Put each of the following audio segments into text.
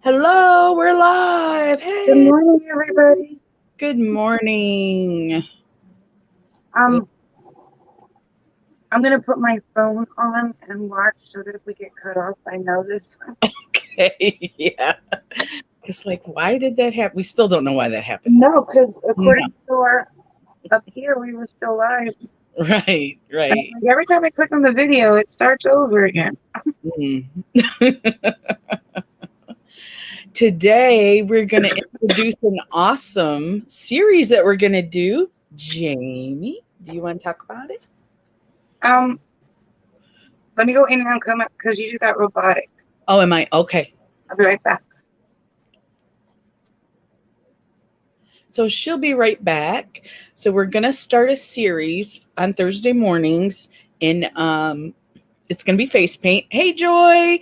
Hello, we're live. Good Hey, morning, everybody. good morning. Um, I'm gonna put my phone on and watch so that if we get cut off, I know this one. Okay, yeah. It's like, why did that happen? We still don't know why that happened. No, because No, according to our up here, we were still live. right, And right. like, every time I click on the video, it starts over again. Mm. Today, we're going to introduce an awesome series that we're going to do. Jamie, do you want to talk about it? Um, Let me go in and come up because you just got robotic. Oh, am I? Okay. I'll be right back. So she'll be right back. So we're going to start a series on Thursday mornings in it's going to be face paint. Hey Joy,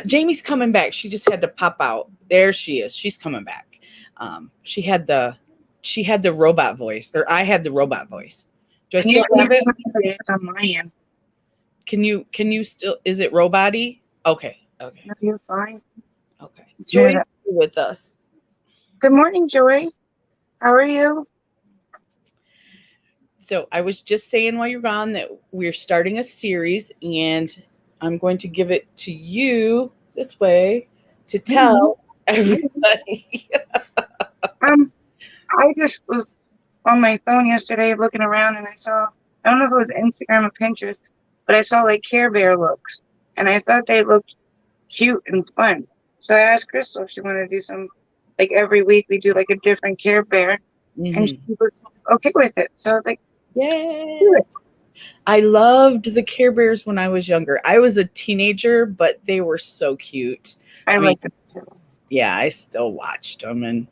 Jamie's coming back. She just had to pop out. There she is. She's coming back. She had the robot voice, or I had the robot voice. Do I Can you still have it? It's on my end. Can you still, is it robot-y? Okay. No, you're fine. Okay. Turn Joy's it up. with us. Good morning, Joy. How are you? So I was just saying while you're gone that we're starting a series, and I'm going to give it to you this way to tell everybody. I just was on my phone yesterday looking around and I don't know if it was Instagram or Pinterest, but I saw like Care Bear looks and I thought they looked cute and fun. So I asked Crystal if she wanted to do some, like every week we do like a different Care Bear and she was okay with it. So I was like, do Yes. it. I loved the Care Bears when I was younger. I was a teenager, but they were so cute. I I mean, like it too. yeah, I still watched them, and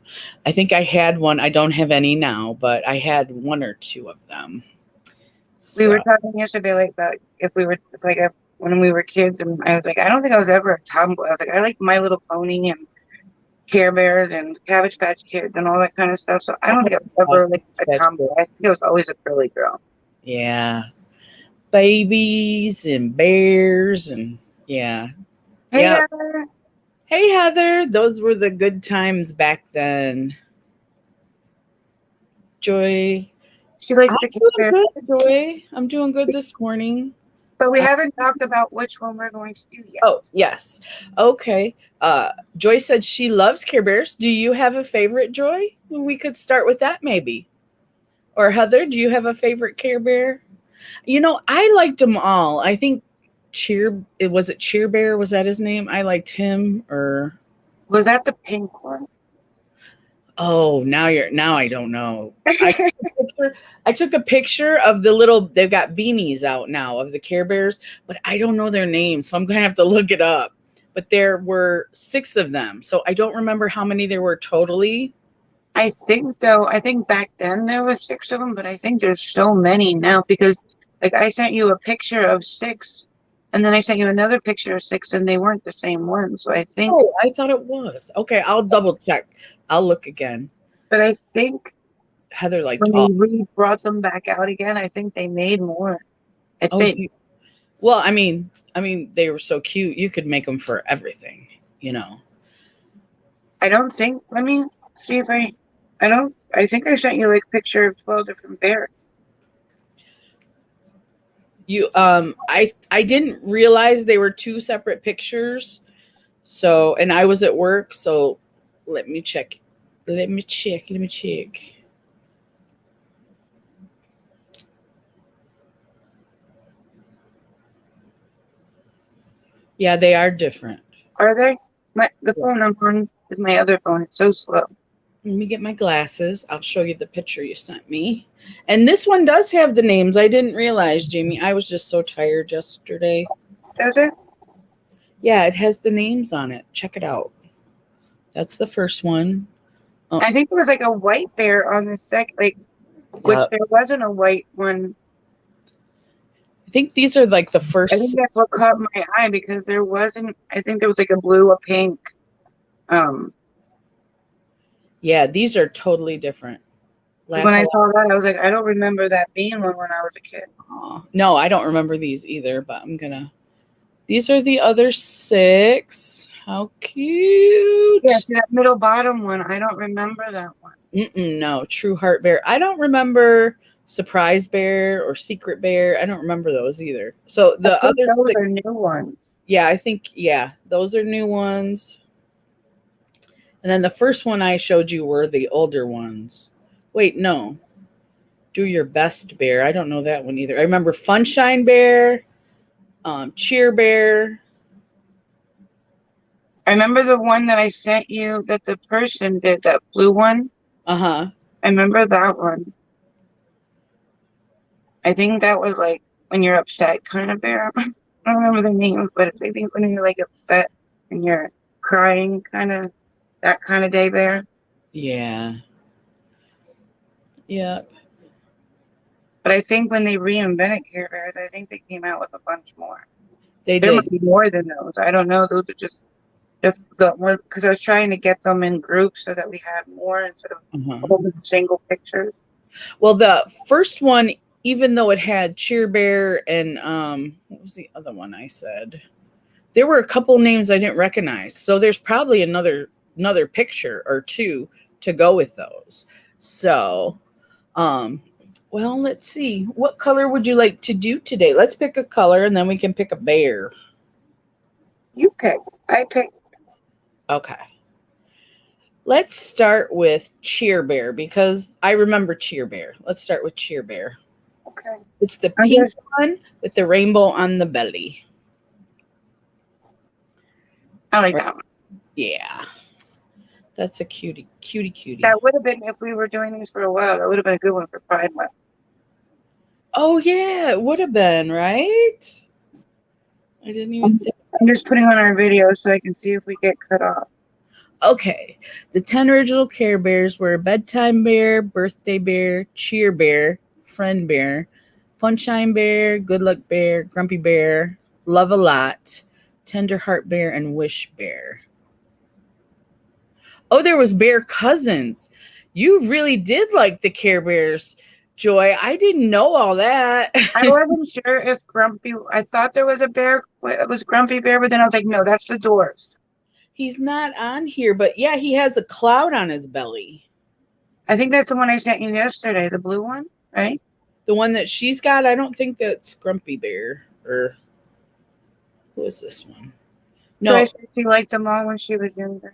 I think I had one. I don't have any now, but I had one or two of them. We So, were talking yesterday like about if we were like when we were kids and I was like, I don't think I was ever a tomboy. I was like, I like My Little Pony and Care Bears and Cabbage Patch Kids and all that kind of stuff. So I don't think I was ever like a that's tomboy. cool. I think I was always a girly girl. Yeah, babies and bears, and yeah, Hey, yeah. Heather. Hey Heather, those were the good times back then. Joy, She likes I'm the Care doing Bears. good. Joy, I'm doing good this morning. But we haven't talked about which one we're going to do yet. Oh, yes. Okay. Joy said she loves Care Bears. Do you have a favorite, Joy? We could start with that maybe. Or Heather, do you have a favorite Care Bear? I liked them all. I think was it Cheer Bear? Was that his name? I liked him. Or Was that the pink one? oh, now I don't know. I took a picture of the little, they've got beanies out now of the Care Bears, but I don't know their names, so I'm gonna have to look it up. But there were 6 of them, so I don't remember how many there were totally. I think so. I think back then there was 6 of them, but I think there's so many now because like I sent you a picture of 6 and then I sent you another picture of 6 and they weren't the same one. So I think, Oh, I thought it was. Okay, I'll double check. I'll look again. but I think Heather liked when they all. brought them back out again, I think they made more. I Oh, think. well, I mean, they were so cute. You could make them for everything, you know. I don't think, let me see if I think I sent you like a picture of 12 different bears. I didn't realize they were 2 separate pictures. So, and I was at work, so let me check. Let me check. Yeah, they are different. Are they? The Yeah. phone I'm on is my other phone. It's so slow. Let me get my glasses. I'll show you the picture you sent me. And this one does have the names. I didn't realize, Jamie. I was just so tired yesterday. Does it? Yeah, it has the names on it. Check it out. That's the first one. Oh, I think there was like a white bear on the second, like, which yeah. there wasn't a white one. I think these are like the I first think that's what caught my eye because there wasn't, I think there was like a blue, a pink. Yeah, these are totally different. When Laugh a I lot. saw that, I was like, I don't remember that being one when I was a kid. No, I don't remember these either, but these are the other 6. How cute. Yeah, see that middle bottom one. I don't remember that one. No, True Heart Bear. I don't remember Surprise Bear or Secret Bear. I don't remember those either. So I the think other those six, are new ones. yeah, I think, yeah, those are new ones. And then the first one I showed you were the older ones. Wait, no. Do Your Best Bear. I don't know that one either. I remember Funshine Bear, Cheer Bear. I remember the one that I sent you that the person did, that blue one. Uh-huh. I remember that one. I think that was like when you're upset kind of bear. I don't remember the name, but it's I think when you're like upset and you're crying kind of, that kind of day bear. Yeah. Yep. But I think when they reinvented Care Bears, I think they came out with a bunch more. They There might did. be more than those. I don't know. Those are just the one, because I was trying to get them in groups so that we had more instead of Uh-huh. all the single pictures. Well, the first one, even though it had Cheer Bear and what was the other one I said? There were a couple names I didn't recognize. So there's probably another picture or two to go with those. So well, let's see. What color would you like to do today? Let's pick a color and then we can pick a bear. You pick. I pick. Okay. Let's start with Cheer Bear because I remember Cheer Bear. Let's start with Cheer Bear. Okay. It's the I pink guess one with the rainbow on the belly. I like that one. Yeah. That's a cutie. That would have been, if we were doing these for a while, that would have been a good one for Pride Month. Oh, yeah. It would have been, right? I didn't even think. I'm just putting on our video so I can see if we get cut off. Okay. The 10 original Care Bears were Bedtime Bear, Birthday Bear, Cheer Bear, Friend Bear, Funshine Bear, Good Luck Bear, Grumpy Bear, Love a Lot, Tender Heart Bear, and Wish Bear. Oh, there was Bear Cousins. You really did like the Care Bears, Joy. I didn't know all that. I wasn't sure if Grumpy, I thought there was a bear, it was Grumpy Bear, but then I was like, no, that's the Doors. He's not on here, but yeah, he has a cloud on his belly. I think that's the one I sent you yesterday, the blue one, right? The one that she's got, I don't think that's Grumpy Bear. Or who is this one? No, So I said she liked them all when she was younger.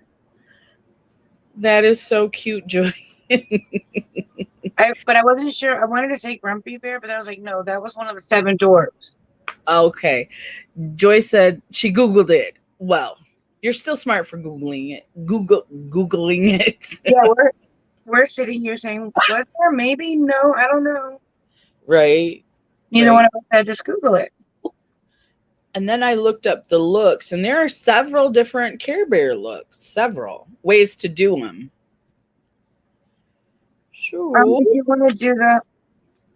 that is so cute, Joy. But I wasn't sure. I wanted to say Grumpy Bear, but I was like, no, that was one of the 7 Dwarfs. Okay. Joy said she Googled it. Well, you're still smart for Googling it. Googling it. Yeah, we're sitting here saying, was there? Maybe? No, I don't know. Right. Neither one of us said, just Google it. And then I looked up the looks, and there are several different Care Bear looks, several ways to do them. Sure. Did you want to do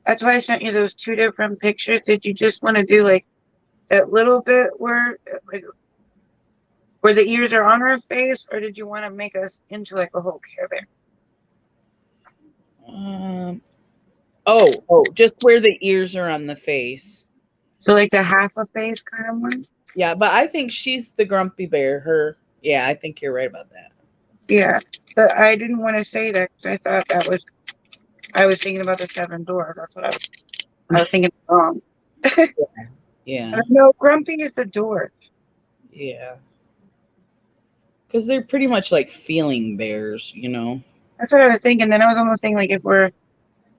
that's why I sent you those 2 different pictures. Did you just want to do like that little bit where the ears are on her face, or did you want to make us into like a whole Care Bear? Just where the ears are on the face. So like the half a face kind of one? Yeah, but I think she's the Grumpy Bear. Yeah, I think you're right about that. Yeah, but I didn't want to say that because I thought I was thinking about the 7 Dwarfs. That's what I was thinking wrong. Yeah. No, Grumpy is the dwarf. Yeah. Because they're pretty much like feeling bears, That's what I was thinking. Then I was almost thinking like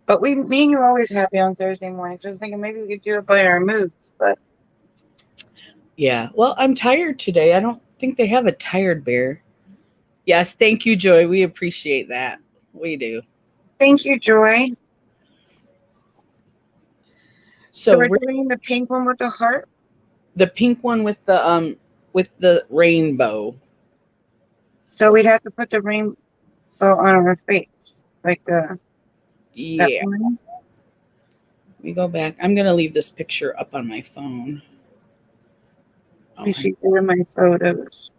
but me and you are always happy on Thursday mornings. So I was thinking maybe we could do it by our moods, but. Yeah. Well, I'm tired today. I don't think they have a tired bear. Yes. Thank you, Joy. We appreciate that. We do. Thank you, Joy. So we're doing the pink one with the heart? The pink one with the rainbow. So we'd have to put the rainbow on our face. Like yeah. Let me go back. I'm going to leave this picture up on my phone. You see through my photos.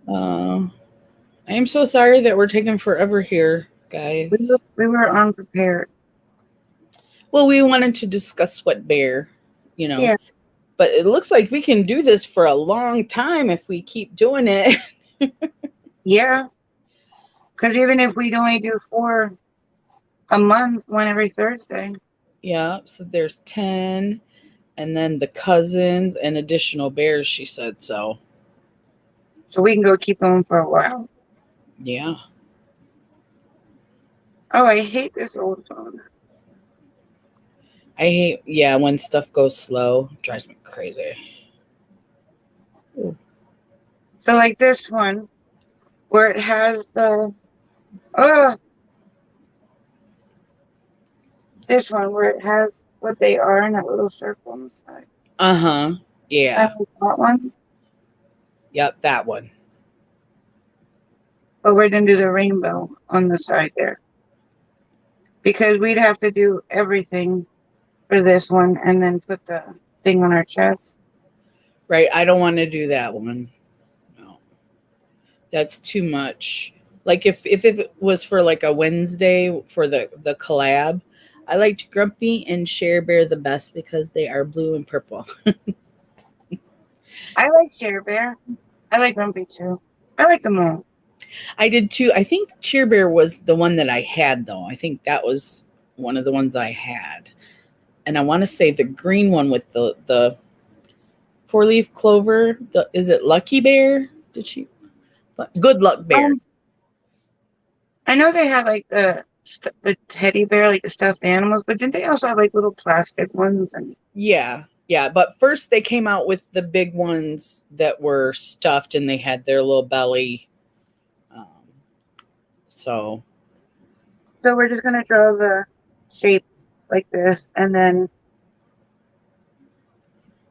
I am so sorry that we're taking forever here, guys. We were unprepared. Well, we wanted to discuss what bear, Yeah. But it looks like we can do this for a long time if we keep doing it. Yeah. Because even if we'd only do 4 a month, one every Thursday. Yeah, so there's 10, and then the cousins and additional bears, she said so. So we can go keep going for a while. Yeah. Oh, I hate this old phone. I hate, yeah, when stuff goes slow. It drives me crazy. Ooh. So like this one, where it has this one where it has what they are in that little circle on the side. Uh-huh. Yeah. I like that one. Yep, that one. But we're gonna do the rainbow on the side there. Because we'd have to do everything for this one and then put the thing on our chest. Right. I don't want to do that one. No. That's too much. Like if it was for like a Wednesday for the collab, I liked Grumpy and Share Bear the best because they are blue and purple. I like Share Bear. I like Grumpy too. I like them all. I did too. I think Cheer Bear was the one that I had though. I think that was one of the ones I had. And I want to say the green one with the 4-leaf clover. Is it Lucky Bear? Did she? Good Luck Bear. I know they had like the teddy bear, like the stuffed animals, but didn't they also have like little plastic ones? And Yeah. But first they came out with the big ones that were stuffed and they had their little belly. So we're just gonna draw the shape like this, and then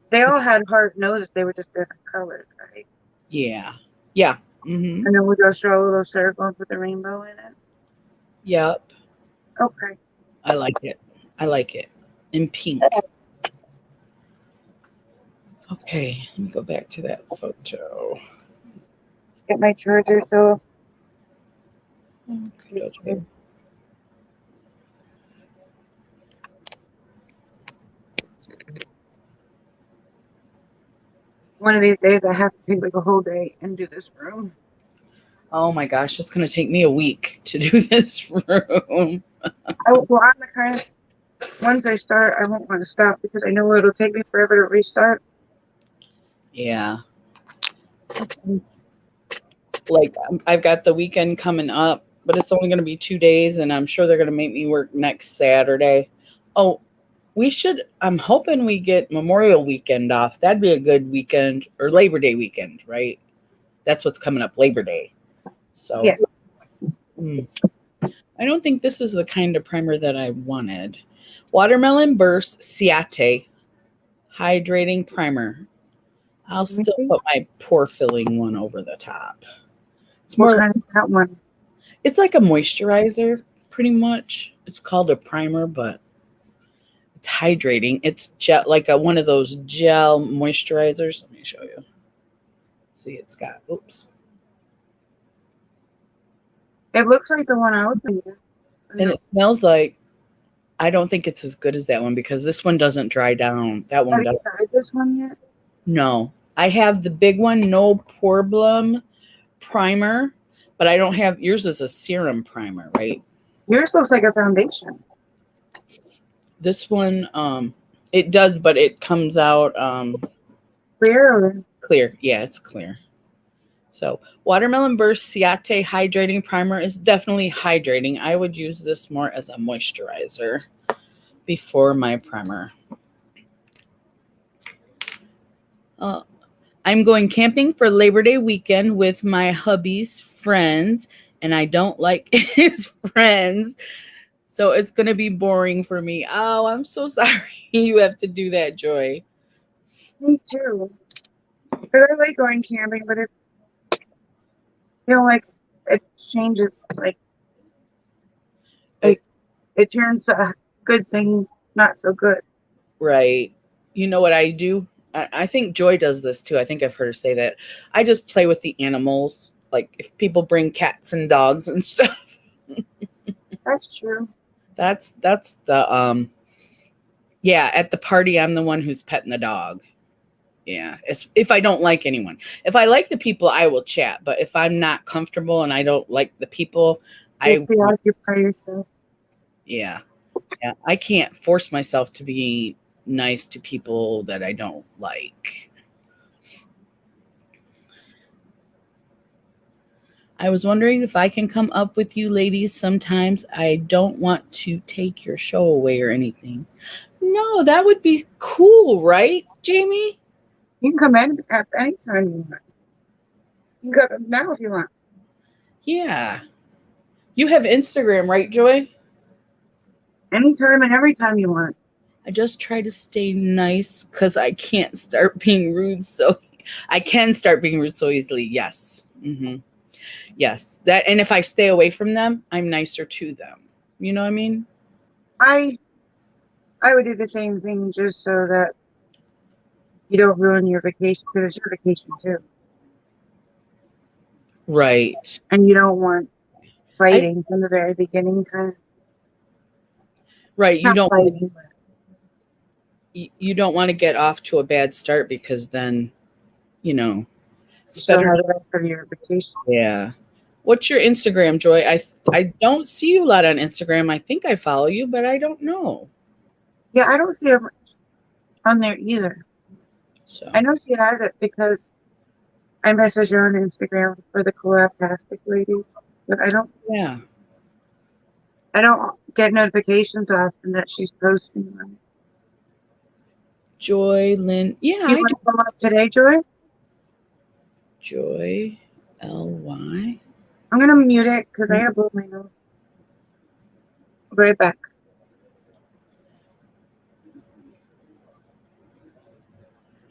they all had heart noses. They were just different colors, right? yeah. Mm-hmm. And then we'll just draw a little circle with the rainbow in it. Yep. Okay. I like it. In pink. Okay, let me go back to that photo. Let's get my charger. So Okay. one of these days I have to take like a whole day and do this room. Oh my gosh, it's going to take me a week to do this room. I'm the kind of, once I start, I won't want to stop because I know it'll take me forever to restart. Yeah. Like, I've got the weekend coming up, but it's only going to be 2 days, and I'm sure they're going to make me work next Saturday. Oh, I'm hoping we get Memorial Weekend off. That'd be a good weekend, or Labor Day weekend, right? That's what's coming up, Labor Day. So, yeah. I don't think this is the kind of primer that I wanted. Watermelon Burst Ciate Hydrating Primer. I'll still put my pore filling one over the top. It's more kind of that one? It's like a moisturizer, pretty much. It's called a primer, but it's hydrating. It's like one of those gel moisturizers. Let me show you. See, it's got, oops. It looks like the one I was thinking. And it smells like, I don't think it's as good as that one because this one doesn't dry down. That one doesn't. Have you tried this one yet? No. I have the big one, no problem primer, but I don't have, yours is a serum primer, right? Yours looks like a foundation. This one, it does, but it comes out clear. Clear. Yeah, it's clear. So Watermelon Burst Ciate Hydrating Primer is definitely hydrating. I would use this more as a moisturizer before my primer. I'm going camping for Labor Day weekend with my hubby's friends, and I don't like his friends, so it's going to be boring for me. Oh, I'm so sorry you have to do that, Joy. Me too. But I like going camping, but like it changes, like it turns a good thing not so good. Right. You know what I do? I think Joy does this too. I think I've heard her say that. I just play with the animals. Like if people bring cats and dogs and stuff. That's true. That's the yeah, at the party I'm the one who's petting the dog. Yeah. If I don't like anyone. If I like the people, I will chat. But if I'm not comfortable and I don't like the people, You'll preoccupy yourself. Yeah. I can't force myself to be nice to people that I don't like. I was wondering if I can come up with you ladies sometimes. I don't want to take your show away or anything. No, that would be cool, right, Jamie? You can come in at any time you want. You can go now if you want. Yeah. You have Instagram, right, Joy? Anytime and every time you want. I just try to stay nice because I can't start being rude. So I can start being rude so easily. Yes. Mm-hmm. Yes. That, and if I stay away from them, I'm nicer to them. You know what I mean? I would do the same thing just so that you don't ruin your vacation, because it's your vacation too. Right. And you don't want fighting from the very beginning. Right. You don't fighting. You don't want to get off to a bad start because then, you know, it's better have the rest of your vacation. Yeah. What's your Instagram, Joy? I don't see you a lot on Instagram. I think I follow you, but I don't know. Yeah, I don't see her on there either. So I know she has it because I message her on Instagram for the collab-tastic ladies, but I don't. Yeah. I don't get notifications often that she's posting them. Joy Lynn. Yeah. You want to come up today, Joy? Joy Ly. I'm gonna mute it because I gotta blow my nose. I'll be right back.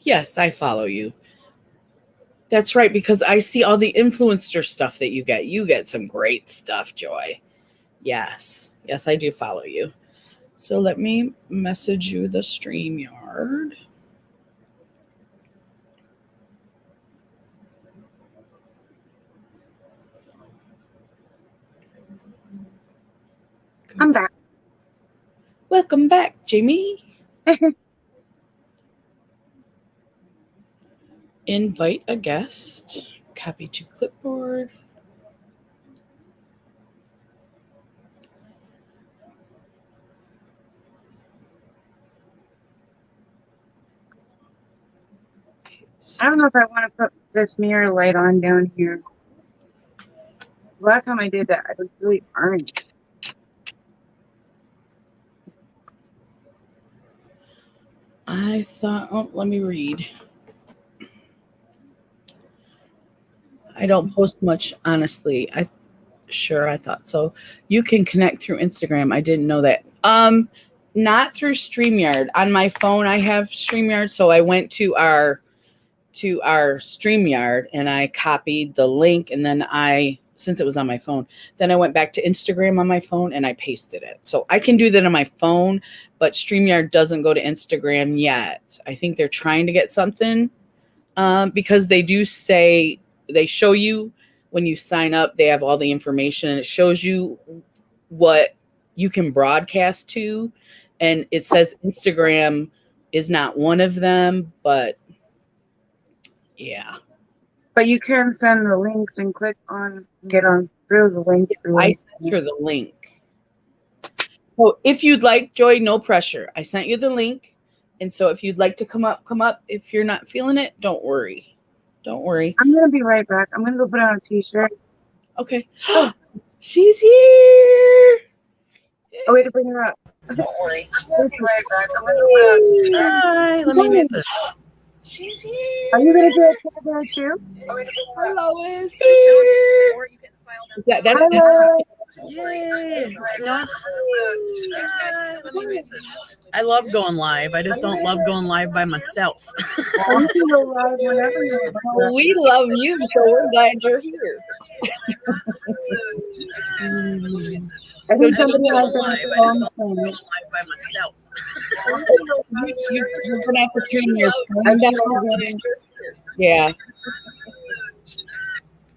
Yes, I follow you. That's right, because I see all the influencer stuff that you get. You get some great stuff, Joy. Yes. Yes, I do follow you. So let me message you the StreamYard. I'm back. Welcome back, Jamie. Invite a guest. Copy to clipboard. I don't know if I want to put this mirror light on down here. Last time I did that, I was really orange. I thought, oh, let me read. I don't post much, honestly. I thought so. You can connect through Instagram. I didn't know that. Not through StreamYard. On my phone, I have StreamYard, so I went to our StreamYard and I copied the link, and then since it was on my phone, then I went back to Instagram on my phone and I pasted it. So I can do that on my phone, but StreamYard doesn't go to Instagram yet. I think they're trying to get something because they do say, they show you when you sign up, they have all the information and it shows you what you can broadcast to. And it says Instagram is not one of them, but yeah. But you can send the links and click on, get on through the link. I sent you the link. So if you'd like, Joy, no pressure. I sent you the link. And so if you'd like to come up. If you're not feeling it, don't worry. Don't worry. I'm going to be right back. I'm going to go put on a t-shirt. Okay. She's here. Oh, wait to bring her up. Don't worry. I'm going to be right back. I'm going to put on. Hi. Let me mute this. She's here. Are you going to do a camera too? Hi, Lois. That's Hello. Yay. No. I love going live. I just don't love going live by myself. You can go live whenever you want. We love you, so we're glad you're here. I think somebody I has just don't go live by myself. You're gonna have to turn your phone down. Yeah.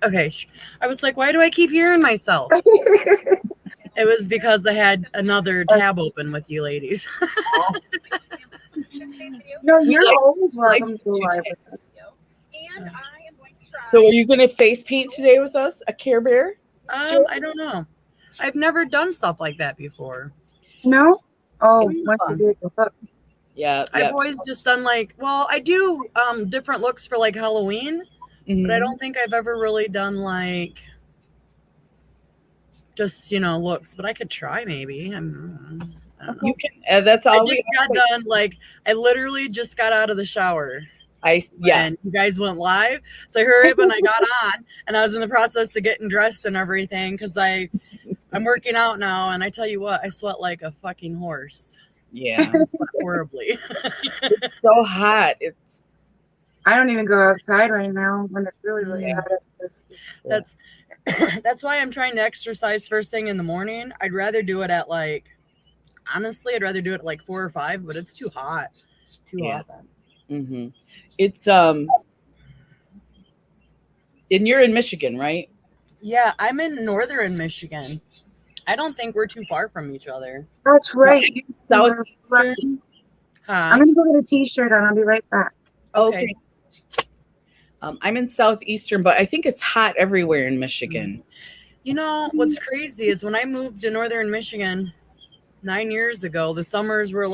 Okay. I was like, why do I keep hearing myself? It was because I had another tab open with you ladies. No, We you're like- always like welcome to to live chat. with us. And I am going to try. So are you going to face paint today with us? A Care Bear? I don't know. I've never done stuff like that before. No? Oh, It's once fun. you do the book. Yeah. I've always just done I do different looks for like Halloween, but I don't think I've ever really done like just looks. But I could try maybe. I don't know. You can. That's all. I just got done. I literally just got out of the shower. Yes. And you guys went live, so I hurried up and I got on, and I was in the process of getting dressed and everything because I'm working out now, and I tell you what, I sweat like a fucking horse. Yeah. I sweat horribly. It's so hot. I don't even go outside right now when it's really, really hot. That's why I'm trying to exercise first thing in the morning. I'd rather do it at honestly, I'd rather do it at 4 or 5, but it's too hot. Hot then. Mm-hmm. It's and you're in Michigan, right? Yeah, I'm in northern Michigan. I don't think we're too far from each other. That's right. Southeastern. I'm going to go get a t-shirt on. I'll be right back. Okay. I'm in southeastern, but I think it's hot everywhere in Michigan. What's crazy is when I moved to northern Michigan 9 years ago, the summers were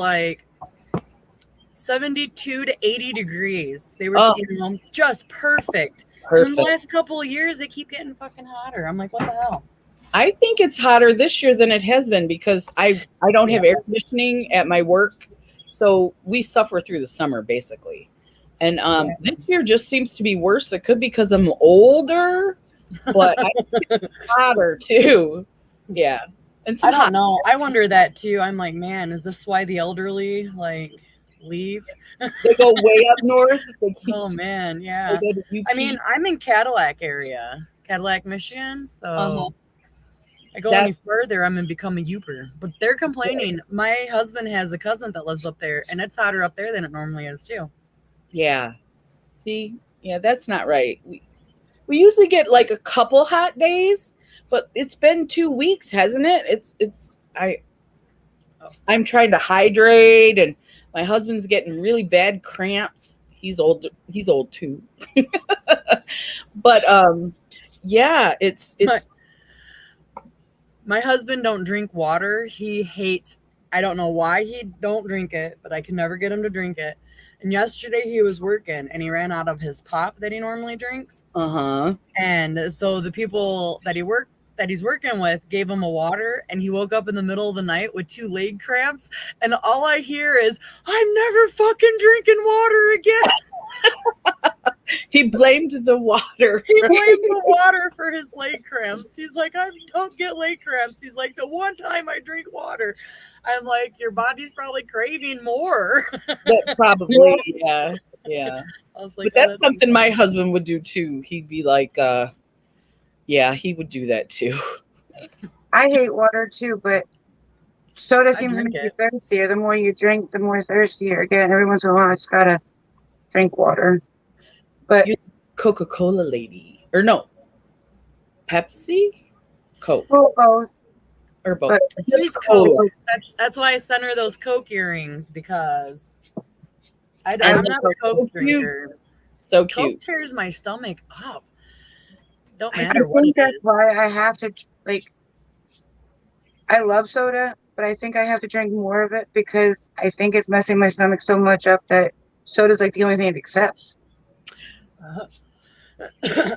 72 to 80 degrees. They were just perfect. And in the last couple of years, they keep getting fucking hotter. I'm like, what the hell? I think it's hotter this year than it has been because I don't have air conditioning at my work. So we suffer through the summer basically. And this year just seems to be worse. It could be because I'm older, but I think it's hotter too. Yeah. And I don't know. I wonder that too. I'm like, man, is this why the elderly leave? They go way up north. Oh man, yeah. I mean, I'm in Cadillac, Michigan. So I go any further, I'm gonna become a Uber. But they're complaining. My husband has a cousin that lives up there, and it's hotter up there than it normally is too. Yeah. See, yeah, that's not right. We usually get a couple hot days, but it's been 2 weeks, hasn't it? I'm trying to hydrate, and my husband's getting really bad cramps. He's old too. But yeah, it's my husband don't drink water. He hates, I don't know why he don't drink it, but I can never get him to drink it. And yesterday he was working and he ran out of his pop that he normally drinks. And so the people that he's working with gave him a water, and he woke up in the middle of the night with 2 leg cramps, and all I hear is, I'm never fucking drinking water again. He blamed the water. He blamed the water for his leg cramps. He's like, I don't get leg cramps. He's like, the one time I drink water. I'm like, your body's probably craving more. That probably, yeah. I was like, but that's something my husband would do too. He'd be like, yeah, he would do that too. I hate water too, but soda seems to make you thirstier. The more you drink, the more thirstier. Again, every once in a while, I just gotta drink water. But you're Coca-Cola lady, or no, Pepsi, Coke, both, or both. Just Coke. That's why I sent her those Coke earrings, because I'm not a Coke drinker. So cute. Coke tears my stomach up. Don't I matter what think it that's is. why I have to I love soda, but I think I have to drink more of it because I think it's messing my stomach so much up that soda's the only thing it accepts.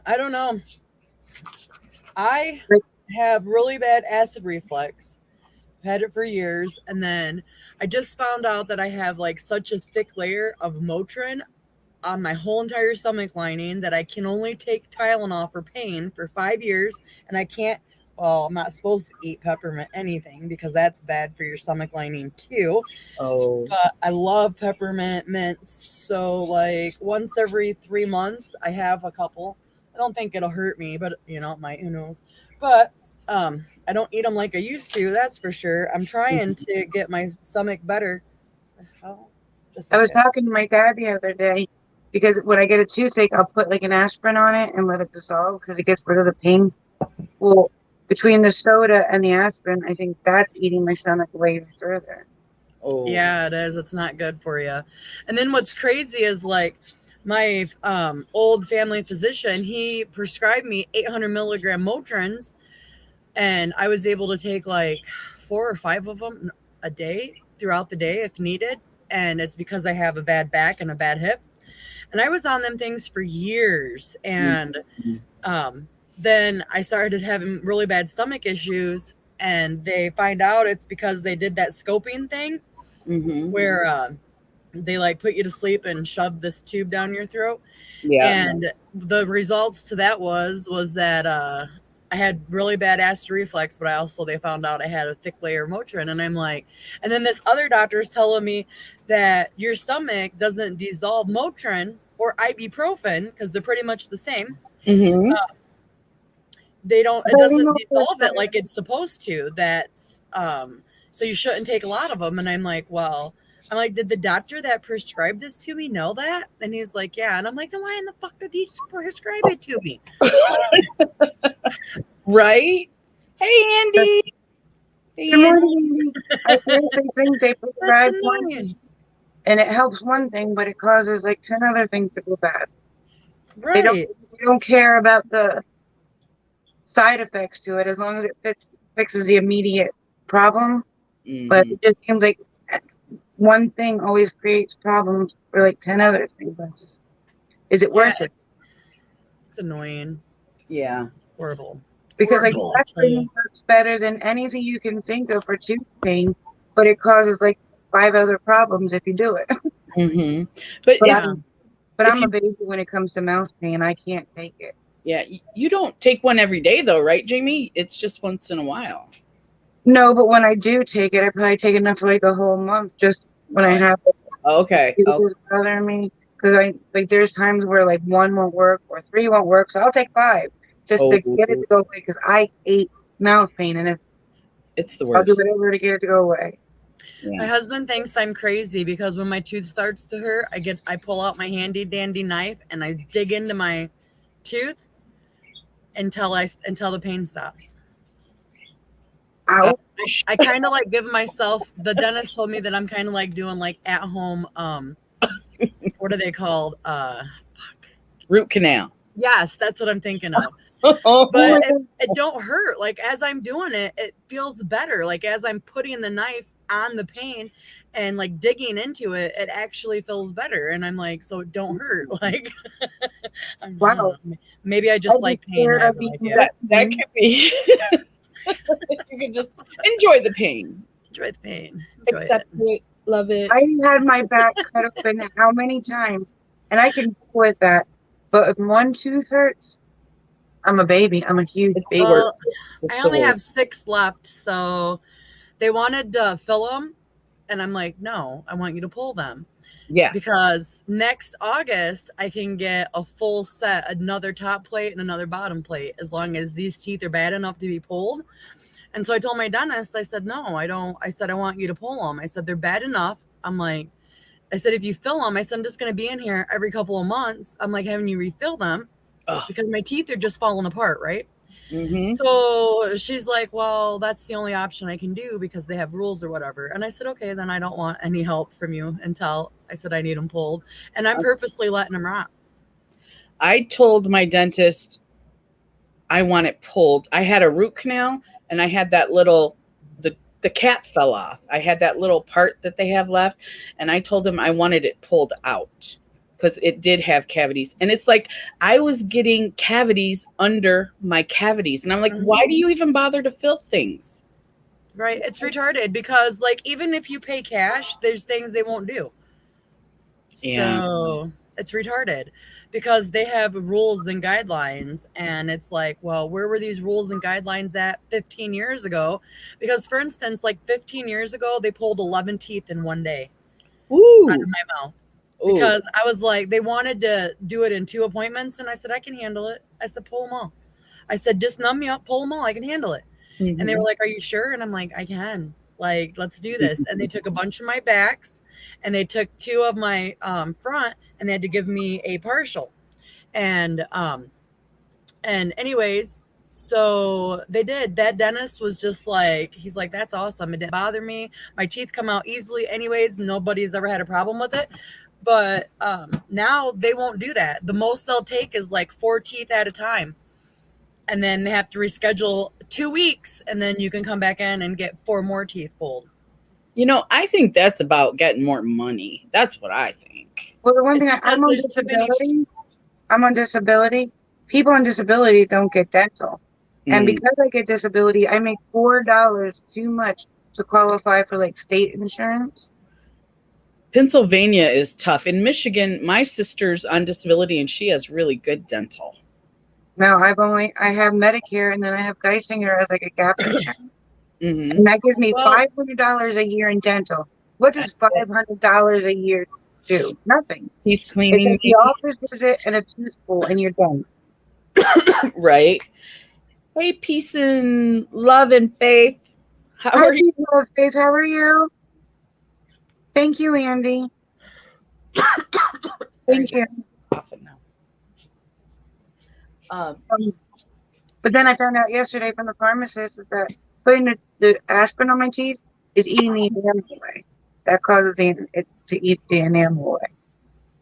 I don't know. I have really bad acid reflux. I've had it for years, and then I just found out that I have such a thick layer of Motrin on my whole entire stomach lining that I can only take Tylenol for pain for 5 years, and I can't. Well, I'm not supposed to eat peppermint anything because that's bad for your stomach lining too. Oh. But I love peppermint mints. So once every 3 months, I have a couple. I don't think it'll hurt me, but it might, who knows. But I don't eat them like I used to. That's for sure. I'm trying to get my stomach better. I was talking to my dad the other day because when I get a toothache, I'll put an aspirin on it and let it dissolve because it gets rid of the pain. Well, between the soda and the aspirin, I think that's eating my stomach way further. Oh. Yeah, it is. It's not good for you. And then what's crazy is like my old family physician, he prescribed me 800 milligram Motrins, and I was able to take like 4 or 5 of them a day throughout the day if needed. And it's because I have a bad back and a bad hip. And I was on them things for years. And then I started having really bad stomach issues. And they find out it's because they did that scoping thing where they like put you to sleep and shove this tube down your throat. Yeah. And the results to that was that I had really bad acid reflux, but they found out I had a thick layer of Motrin. And I'm like, and then this other doctor is telling me that your stomach doesn't dissolve Motrin or ibuprofen because they're pretty much the same. It doesn't dissolve it like it's supposed to. That's so you shouldn't take a lot of them. And I'm like, did the doctor that prescribed this to me know that? And he's like, yeah. And I'm like, then why in the fuck did he prescribe it to me? Right? Hey, Andy. Good morning, Andy. I seriously think they prescribe one, and it helps one thing, but it causes like 10 other things to go bad. Right. They don't care about the side effects to it as long as it fixes the immediate problem. But it just seems like one thing always creates problems for like 10 other things. Is it worth it? It's annoying. Yeah. Horrible. Because like aspirin works better than anything you can think of for tooth pain, but it causes like 5 other problems if you do it. But I'm a baby when it comes to mouth pain. I can't take it. Yeah, you don't take one every day though, right, Jamie? It's just once in a while. No, but when I do take it, I probably take enough for like a whole month just when I have it. Okay. It was bothering me because there's times where like 1 won't work or 3 won't work, so I'll take 5 just to get it to go away because I hate mouth pain, and it's the worst. I'll do whatever to get it to go away. Yeah. My husband thinks I'm crazy because when my tooth starts to hurt, I pull out my handy dandy knife and I dig into my tooth until the pain stops. Ow. I kind of like give myself, the dentist told me that I'm kind of like doing like at home, what are they called? Root canal. Yes, that's what I'm thinking of. But it don't hurt. Like as I'm doing it, it feels better. Like as I'm putting the knife on the pain and like digging into it, it actually feels better. And I'm like, so it don't hurt. Like, wow. Maybe I just like pain. That could be. You can just enjoy the pain. Enjoy the pain. Accept it. Love it. I had my back cut open how many times, and I can deal with that. But if one tooth hurts, I'm a baby. I'm a huge baby. Well, I only have 6 left, so they wanted to fill them, and I'm like, no, I want you to pull them. Yeah. Because next August, I can get a full set, another top plate and another bottom plate, as long as these teeth are bad enough to be pulled. And so I told my dentist, I said, no, I don't. I said, I want you to pull them. I said, they're bad enough. I'm like, I said, if you fill them, I said, I'm just going to be in here every couple of months. I'm like, having you refill them because my teeth are just falling apart, right? So she's like, well, that's the only option I can do because they have rules or whatever. And I said, okay, then I don't want any help from you until I said I need them pulled. And I'm purposely letting them rot. I told my dentist I want it pulled. I had a root canal and I had that little, the cap fell off. I had that little part that they have left. And I told him I wanted it pulled out because it did have cavities. And it's like I was getting cavities under my cavities. And I'm like, why do you even bother to fill things? Right. It's retarded because like, even if you pay cash, there's things they won't do. Yeah. So it's retarded because they have rules and guidelines. And it's like, well, where were these rules and guidelines at 15 years ago? Because for instance, like 15 years ago, they pulled 11 teeth in one day out of my mouth. Because I was like, they wanted to do it in 2 appointments. And I said, I can handle it. I said, pull them all. I said, just numb me up, pull them all. I can handle it. And they were like, are you sure? And I'm like, I can. Like, let's do this. And they took a bunch of my backs and they took 2 of my front and they had to give me a partial. And anyways, So they did. That dentist was just like, he's like, that's awesome. It didn't bother me. My teeth come out easily anyways. Nobody's ever had a problem with it. But now they won't do that. The most they'll take is like 4 teeth at a time. And then they have to reschedule 2 weeks, and then you can come back in and get 4 more teeth pulled. You know, I think that's about getting more money. That's what I think. Well, the one It's thing because I'm on there's too many- disability. I'm on disability. People on disability don't get dental. And because I get disability, I make $4 too much to qualify for like state insurance. Pennsylvania is tough. In Michigan, my sister's on disability and she has really good dental. Now I have Medicare, and then I have Geisinger as like a gap insurance. Mm-hmm. And that gives me Well- $500 a year in dental. What does $500 a year do? Nothing. Teeth It's cleaning, like the office visit and a tooth pull, and you're done. right? Hey, peace and love and faith. How Hi, are you? people of Faith. How are you? Thank you, Andy. Thank you. Coughing now. But then I found out yesterday from the pharmacist that putting the aspirin on my teeth is eating the enamel away. That causes it to eat the enamel away.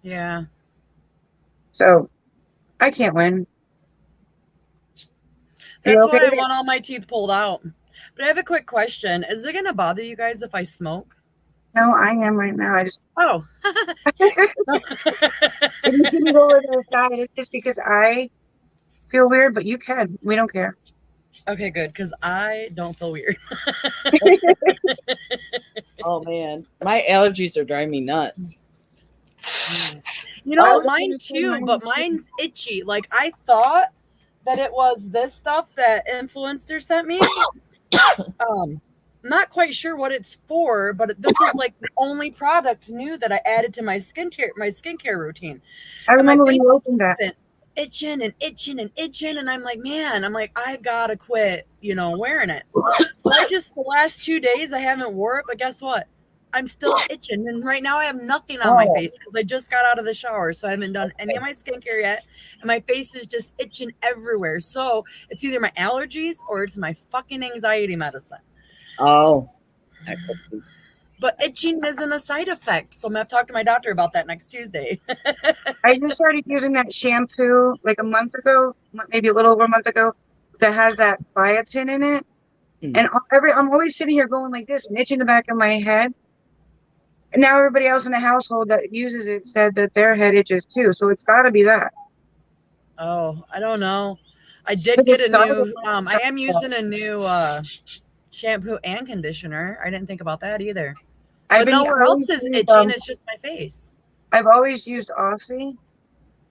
Yeah. So I can't win. That's You why okay? I want all my teeth pulled out. But I have a quick question. Is it going to bother you guys if I smoke? No, I am right now. I just Oh. if you can go over to the side, it's just because I feel weird, but you can. We don't care. Okay, good, because I don't feel weird. Oh man, my allergies are driving me nuts. You know, was mine gonna say too, mine but too. mine's itchy. Like, I thought that it was this stuff that influencer sent me. Not quite sure what it's for, but this was like the only product new that I added to my skincare routine. I And my remember when face you has opened just that. been itching and itching and itching, and I'm like, man, I've got to quit, wearing it. So the last 2 days I haven't wore it, but guess what? I'm still itching, and right now I have nothing on my face because I just got out of the shower, so I haven't done any of my skincare yet, and my face is just itching everywhere. So it's either my allergies or it's my fucking anxiety medicine. Oh, But itching isn't a side effect, so I'm gonna have to talk to my doctor about that next Tuesday. I just started using that shampoo like a month ago, maybe a little over a month ago, that has that biotin in it. And I'm always sitting here going like this and itching the back of my head. And now everybody else in the household that uses it said that their head itches too. So it's got to be that. Oh, I don't know. I did get a new. I am using a new shampoo and conditioner. I didn't think about that either. But nowhere else is itching. It's just my face. I've always used Aussie,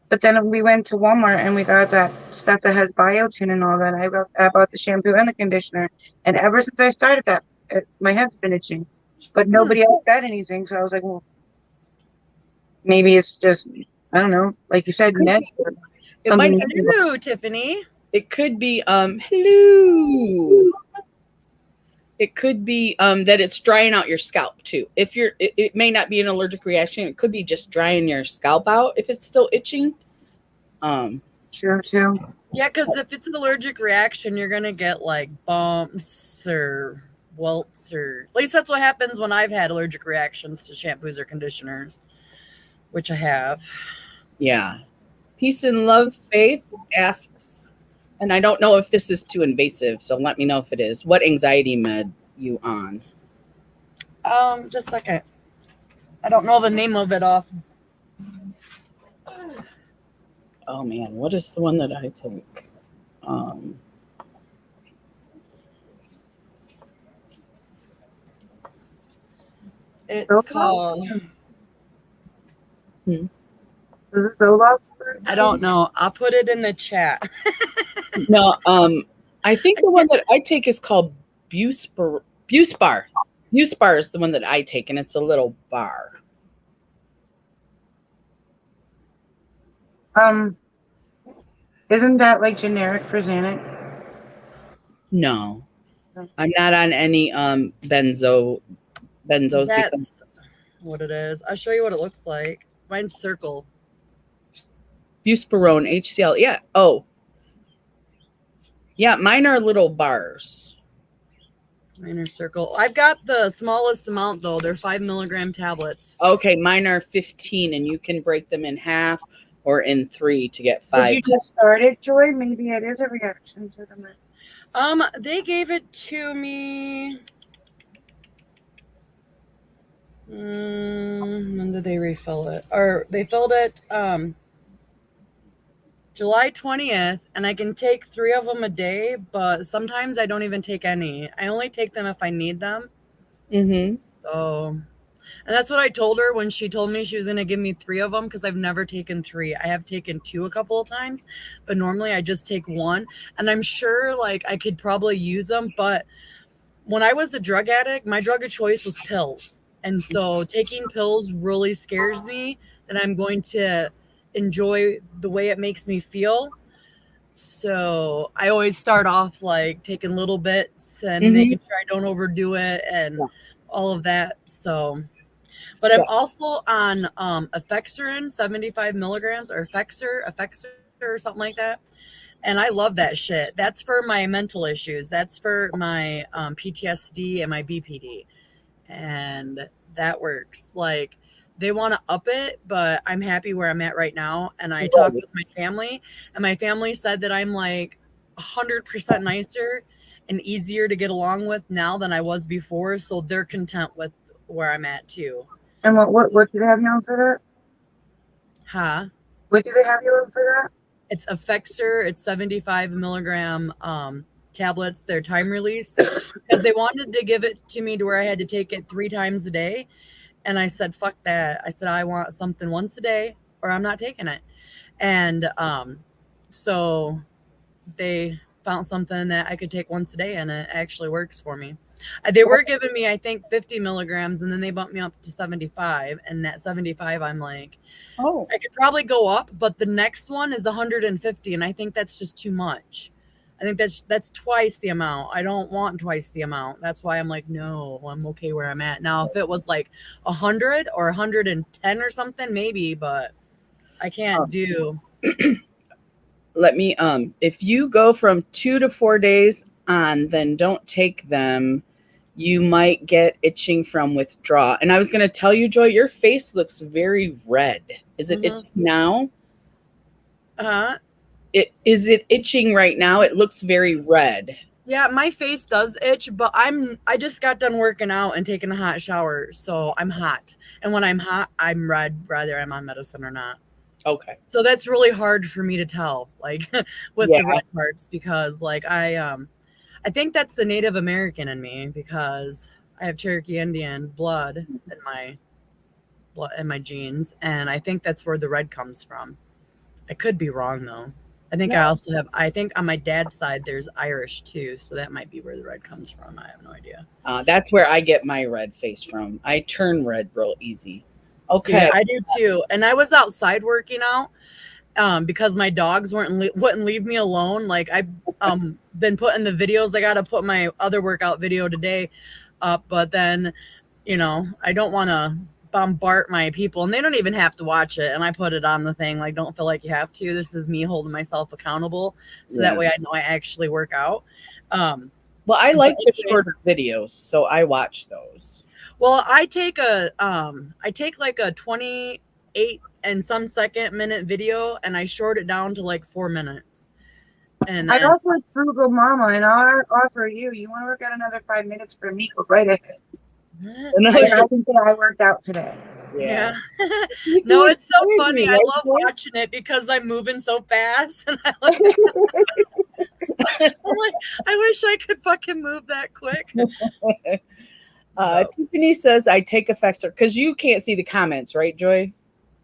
but then we went to Walmart and we got that stuff that has biotin and all that. I bought the shampoo and the conditioner, and ever since I started that, my head's been itching. But nobody else said anything, so I was like, well, maybe it's just, I don't know, like you said, Ned. it might. Hello, Tiffany. It could be hello. It could be that it's drying out your scalp too. If it may not be an allergic reaction. It could be just drying your scalp out if it's still itching. Sure too. Yeah, because if it's an allergic reaction, you're gonna get like bumps or welts, or at least that's what happens when I've had allergic reactions to shampoos or conditioners, which I have. Yeah. Peace and love, Faith asks, and I don't know if this is too invasive, so let me know if it is. What anxiety med you on? Just a second. I don't know the name of it off. Oh man, what is the one that I take? It's called. Is it Zoloft? I don't know. I'll put it in the chat. No, I think the one that I take is called Buspar. Buspar is the one that I take, and it's a little bar. Isn't that like generic for Xanax? No, I'm not on any benzos. That's what it is. I'll show you what it looks like. Mine's circle. Buspirone, HCl. Yeah. Oh. Yeah, mine are little bars. Minor circle. I've got the smallest amount though. They're 5 milligram tablets. Okay, mine are 15, and you can break them in half or in 3 to get 5. Did you just start it, Joy? Maybe it is a reaction to the med. They gave it to me. When did they refill it? Or they filled it July 20th, and I can take 3 of them a day, but sometimes I don't even take any. I only take them if I need them. Mm-hmm. So, and that's what I told her when she told me she was going to give me 3 of them, because I've never taken 3. I have taken 2 a couple of times, but normally I just take 1. And I'm sure like I could probably use them, but when I was a drug addict, my drug of choice was pills. And so taking pills really scares me that I'm going to enjoy the way it makes me feel. So I always start off like taking little bits and making sure I don't overdo it and all of that. So, but I'm also on Effexorin 75 milligrams or Effexor or something like that. And I love that shit. That's for my mental issues. That's for my PTSD and my BPD. And that works. Like, they want to up it, but I'm happy where I'm at right now. And I talked with my family, and my family said that I'm like 100% nicer and easier to get along with now than I was before. So they're content with where I'm at too. And what do they have you on for that? Huh? What do they have you on for that? It's Effexor. It's 75 milligram tablets. They're time release, because they wanted to give it to me to where I had to take it 3 times a day. And I said, fuck that. I said, I want something once a day or I'm not taking it. And so they found something that I could take once a day, and it actually works for me. They were giving me, I think, 50 milligrams, and then they bumped me up to 75. And that 75, I'm like, Oh, I could probably go up, but the next one is 150, and I think that's just too much. I think that's twice the amount. I don't want twice the amount. That's why I'm like, no, I'm okay where I'm at. Now, if it was like 100 or 110 or something, maybe, but I can't do. let me if you go from 2 to 4 days on, then don't take them. You might get itching from withdrawal. And I was going to tell you, Joy, your face looks very red. Is it itching now? Is it itching right now? It looks very red. Yeah, my face does itch, but I just got done working out and taking a hot shower, so I'm hot. And when I'm hot, I'm red, whether I'm on medicine or not. Okay. So that's really hard for me to tell, like with the red parts, because like I think that's the Native American in me, because I have Cherokee Indian blood in my genes, and I think that's where the red comes from. I could be wrong though. I think I think on my dad's side there's Irish too, so that might be where the red comes from. I have no idea. That's where I get my red face from. I turn red real easy. Okay. Yeah, I do too. And I was outside working out because my dogs wouldn't leave me alone. Like I've been putting the videos. I got to put my other workout video today up, but then, I don't want to bombard my people, and they don't even have to watch it. And I put it on the thing, like, don't feel like you have to. This is me holding myself accountable, so that way I know I actually work out. Well, I like the shorter videos, so I watch those. Well, I take like a 28 and some minute video, and I short it down to like 4 minutes. And I offer Frugal Mama, and I'll offer you. You want to work out another 5 minutes for me? Go right ahead. I can say I worked out today. Yeah. No, it's so funny. I love watching it because I'm moving so fast, and I'm like, I wish I could fucking move that quick. Tiffany says I take Effexor because you can't see the comments, right, Joy?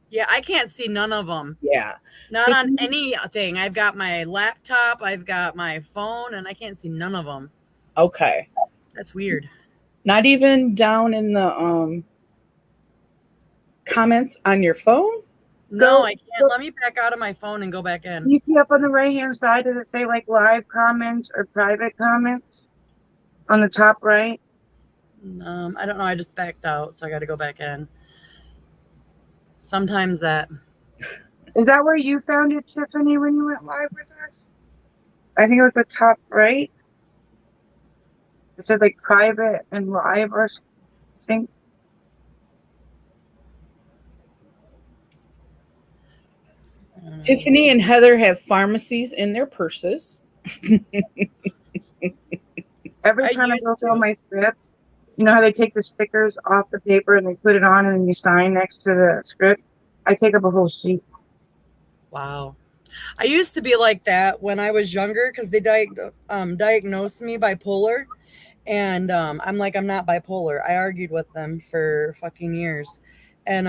Yeah, I can't see none of them. Yeah. Not on anything. I've got my laptop, I've got my phone, and I can't see none of them. Okay. That's weird. Not even down in the comments on your phone? No, I can't. Let me back out of my phone and go back in. You see up on the right-hand side, does it say like live comments or private comments on the top right? I don't know. I just backed out, so I got to go back in. Sometimes that. Is that where you found it, Tiffany, when you went live with us? I think it was the top right. It said like private and live or something. Tiffany and Heather have pharmacies in their purses. Every I time I used go fill to. my script, you know how they take the stickers off the paper and they put it on and then you sign next to the script? I take up a whole sheet. Wow. I used to be like that when I was younger because they diagnosed me bipolar. And I'm like, I'm not bipolar. I argued with them for fucking years. And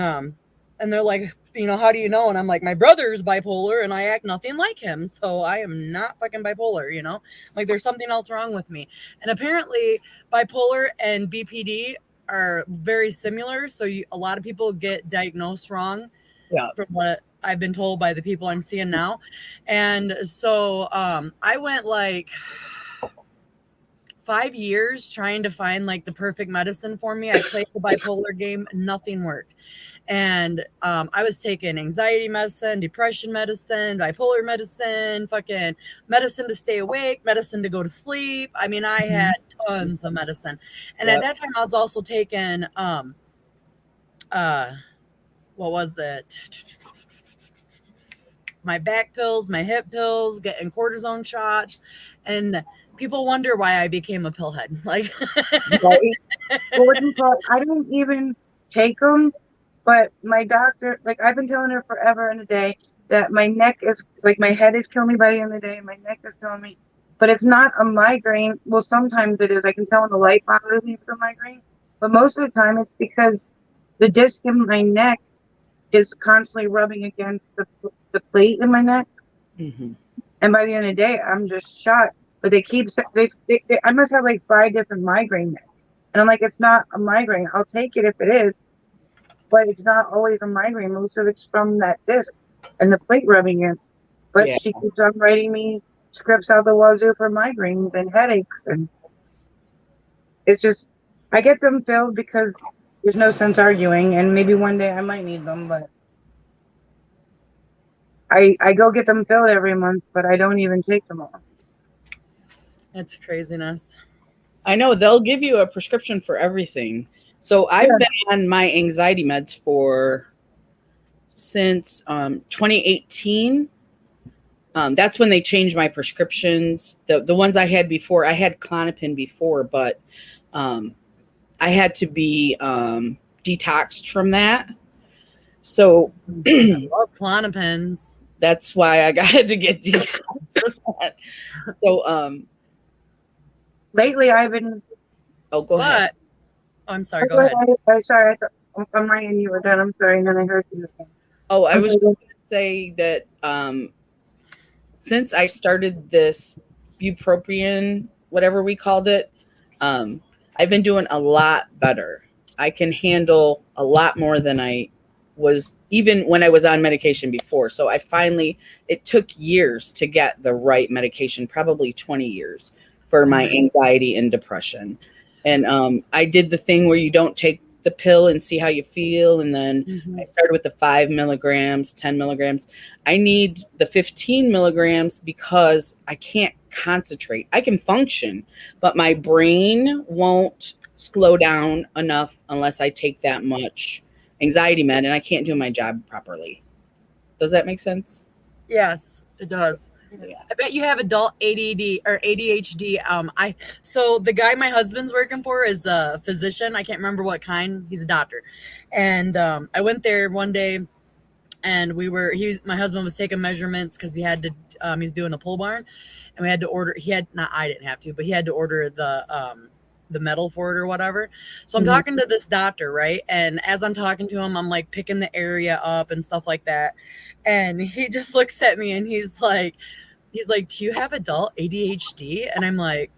they're like, you know, how do you know? And I'm like, my brother's bipolar and I act nothing like him. So I am not fucking bipolar, you know? Like there's something else wrong with me. And apparently bipolar and BPD are very similar. So a lot of people get diagnosed wrong. Yeah. From what I've been told by the people I'm seeing now. And so I went like 5 years trying to find like the perfect medicine for me. I played the bipolar game, nothing worked. And I was taking anxiety medicine, depression medicine, bipolar medicine, fucking medicine to stay awake, medicine to go to sleep. I mean, I had tons of medicine. And at that time I was also taking what was it? My back pills, my hip pills, getting cortisone shots, and people wonder why I became a pillhead. Like, Right? What do you call it? I don't even take them, but my doctor, like I've been telling her forever and a day that my neck is, like my head is killing me by the end of the day, my neck is killing me. But it's not a migraine. Well, sometimes it is. I can tell when the light bothers me for a migraine. But most of the time it's because the disc in my neck is constantly rubbing against the plate in my neck. Mm-hmm. And by the end of the day, I'm just shot. But they keep, I must have like 5 different migraine necks. And I'm like, it's not a migraine. I'll take it if it is. But it's not always a migraine. Most of it's from that disc and the plate rubbing against. But she keeps on writing me scripts out the wazoo for migraines and headaches. And it's just, I get them filled because there's no sense arguing. And maybe one day I might need them, but I go get them filled every month, but I don't even take them all. it's craziness. I know they'll give you a prescription for everything. So I've been on my anxiety meds since 2018. That's when they changed my prescriptions. The ones I had before, I had Klonopin before, but I had to be detoxed from that. So I love Klonopins. That's why I got to get detoxed for that. So lately I've been. Oh, go ahead. I'm sorry. Go ahead. I'm sorry. I thought I'm writing you were done. I'm sorry. And then I heard you again. Oh, I was just going to say that since I started this bupropion, whatever we called it, I've been doing a lot better. I can handle a lot more than I was even when I was on medication before. So it took years to get the right medication, probably 20 years for my anxiety and depression. And I did the thing where you don't take the pill and see how you feel. And then I started with the 5 milligrams, 10 milligrams. I need the 15 milligrams because I can't concentrate. I can function, but my brain won't slow down enough unless I take that much anxiety med, and I can't do my job properly. Does that make sense? Yes, it does. Yeah. I bet you have adult ADD or ADHD. So the guy my husband's working for is a physician. I can't remember what kind. He's a doctor. And I went there one day and my husband was taking measurements because he had to, he's doing a pole barn and we had to order, I didn't have to, but he had to order the metal for it or whatever. So I'm talking to this doctor, right? And as I'm talking to him, I'm like picking the area up and stuff like that. And he just looks at me and he's like, do you have adult ADHD? And I'm like,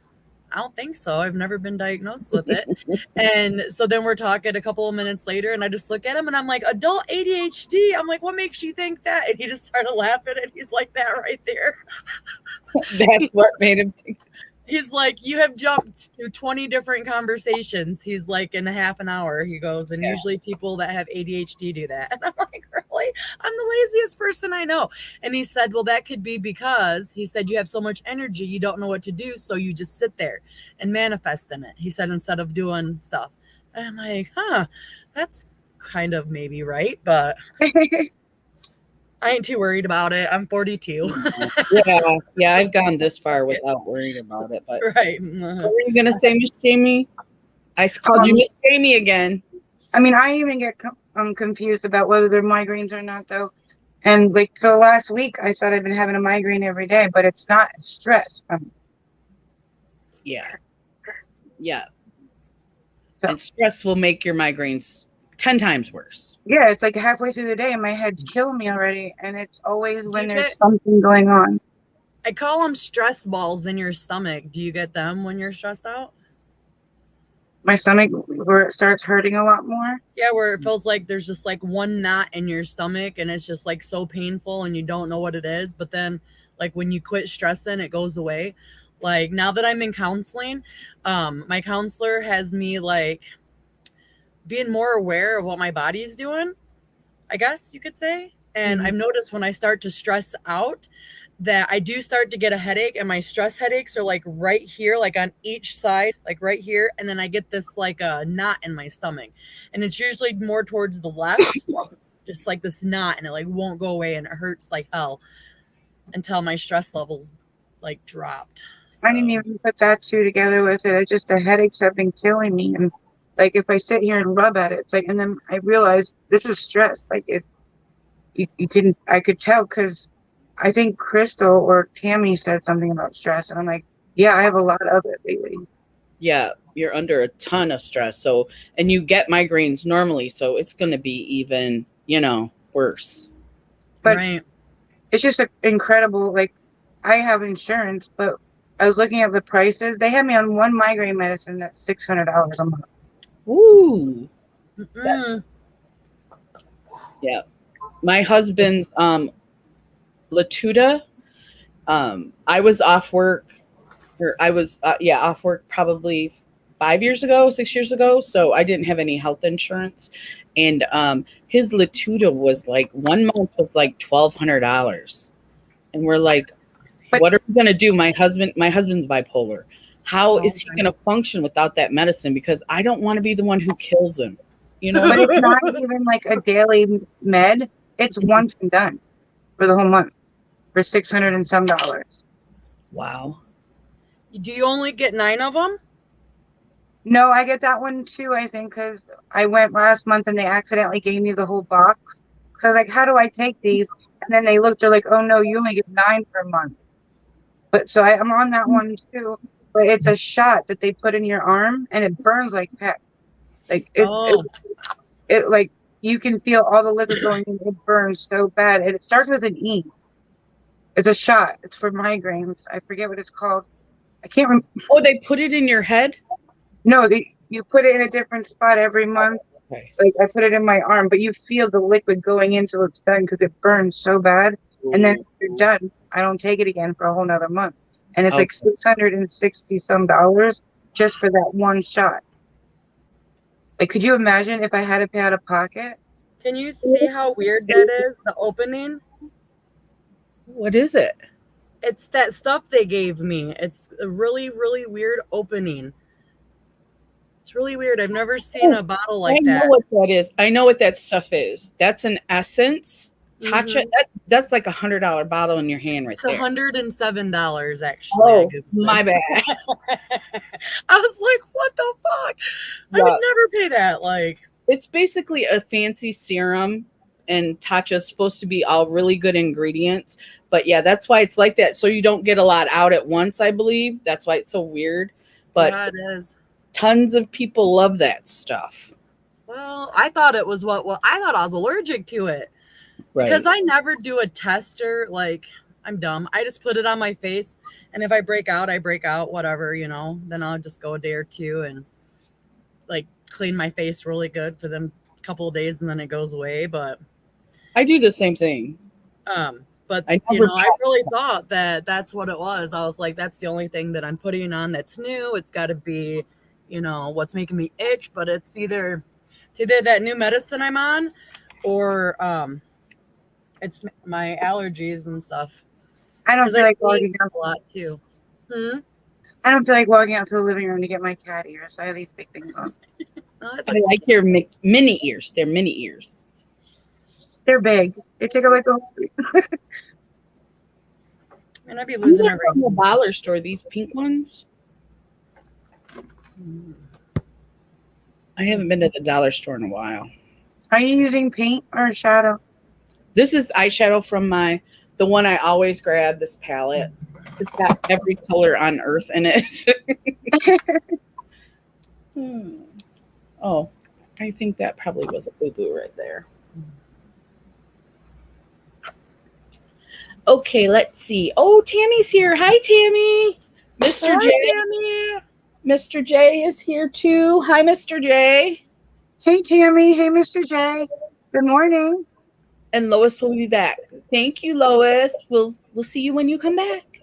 I don't think so. I've never been diagnosed with it. And so then we're talking a couple of minutes later and I just look at him and I'm like, adult ADHD? I'm like, what makes you think that? And he just started laughing and he's like, that right there. That's what made him think. He's like, you have jumped through 20 different conversations. He's like, in a half an hour, he goes, and usually people that have ADHD do that. And I'm like, really? I'm the laziest person I know. And he said, well, that could be because he said, you have so much energy, you don't know what to do. So you just sit there and manifest in it. He said, instead of doing stuff. And I'm like, that's kind of maybe right. But I ain't too worried about it. I'm 42. Yeah, I've gone this far without worrying about it. But Right. what were you gonna say, Miss Jamie? I called you Miss Jamie again. I mean, I even get confused about whether they're migraines or not, though. And like for the last week, I thought I've been having a migraine every day, but it's not stress. Yeah. So, and stress will make your migraines 10 times worse. yeah, it's like halfway through the day and my head's killing me already. And it's always when Do you there's get- something going on. I call them stress balls in your stomach. Do you get them when you're stressed out? My stomach, where it starts hurting a lot more. Yeah, where it feels like there's just like one knot in your stomach and it's just like so painful and you don't know what it is. But then like when you quit stressing, it goes away. Like now that I'm in counseling, my counselor has me like being more aware of what my body is doing, I guess you could say. And I've noticed when I start to stress out that I do start to get a headache, and my stress headaches are like right here, like on each side, like right here. And then I get this like a knot in my stomach, and it's usually more towards the left, just like this knot, and it like won't go away, and it hurts like hell until my stress levels like dropped. So. I didn't even put that two together with it. It's just the headaches have been killing me. And like if I sit here and rub at it, it's like, and then I realize this is stress. Like I could tell because I think Crystal or Tammy said something about stress, and I'm like, yeah, I have a lot of it lately. Yeah, you're under a ton of stress. So, and you get migraines normally, so it's going to be even, worse. But right. It's just incredible. Like I have insurance, but I was looking at the prices. They had me on one migraine medicine that's $600 a month. Ooh. Yeah. My husband's Latuda. I was off work, off work probably 6 years ago. So I didn't have any health insurance, and his Latuda was like 1 month was like $1,200, and we're like, what are we gonna do? My husband's bipolar. How is he gonna function without that medicine? Because I don't want to be the one who kills him. But it's not even like a daily med. It's once and done for the whole month for $600 and some. Wow. Do you only get 9 of them? No, I get that one too, I think, because I went last month and they accidentally gave me the whole box. So I was like, how do I take these? And then they're like, oh no, you only get 9 per month. But so I'm on that one too. But it's a shot that they put in your arm and it burns like heck. Like it like you can feel all the liquid going in. It burns so bad. And it starts with an E. It's a shot. It's for migraines. I forget what it's called. I can't remember. Oh, they put it in your head? No, you put it in a different spot every month. Okay. Like I put it in my arm, but you feel the liquid going in till it's done because it burns so bad. Ooh. And then if you're done, I don't take it again for a whole nother month. And it's like $660 some just for that one shot. Like, could you imagine if I had to pay out of pocket? Can you see how weird that is? The opening? What is it? It's that stuff they gave me. It's a really, really weird opening. It's really weird. I've never seen a bottle like that. I know what that is. I know what that stuff is. That's an essence. Tatcha. That's like $100 bottle in your hand right there. It's $107 actually. Oh, my bad. I was like, what the fuck? I would never pay that. Like, it's basically a fancy serum, and Tatcha's supposed to be all really good ingredients. But yeah, that's why it's like that. So you don't get a lot out at once, I believe. That's why it's so weird. But yeah, it is. Tons of people love that stuff. Well, I thought it was I thought I was allergic to it. Right. Because I never do a tester. Like, I'm dumb. I just put it on my face. And if I break out, I break out, whatever, then I'll just go a day or two and like clean my face really good for them a couple of days and then it goes away. But I do the same thing. But But, I you never know, I really thought that that's what it was. I was like, that's the only thing that I'm putting on that's new. It's got to be, you know, what's making me itch. But it's either that new medicine I'm on, or it's my allergies and stuff. I don't Because feel I like sneeze walking out. a lot too. I don't feel like walking out to the living room to get my cat ears. So I have these big things on. I like your mini ears. They're mini ears. They're big. They take up like the whole street. And I'd be I'm losing from the everything. dollar store. These pink ones. I haven't been to the dollar store in a while. Are you using paint or shadow? This is eyeshadow from the one I always grab, this palette. It's got every color on earth in it. Oh, I think that probably was a boo-boo right there. Okay, let's see. Oh, Tammy's here. Hi, Tammy. Mr. Hi, J. Tammy. Mr. J is here too. Hi, Mr. J. Hey, Tammy. Hey, Mr. J. Good morning. And Lois will be back. Thank you, Lois. We'll see you when you come back.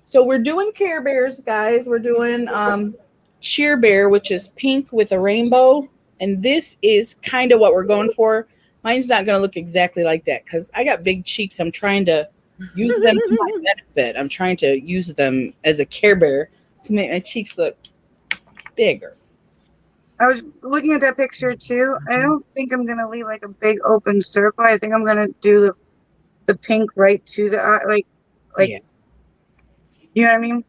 So we're doing Care Bears, guys. We're doing Cheer Bear, which is pink with a rainbow. And this is kind of what we're going for. Mine's not going to look exactly like that because I got big cheeks. I'm trying to use them to my benefit. I'm trying to use them as a Care Bear to make my cheeks look bigger. I was looking at that picture too. I don't think I'm gonna leave like a big open circle. I think I'm gonna do the pink right to the eye, like Yeah. You know what I mean?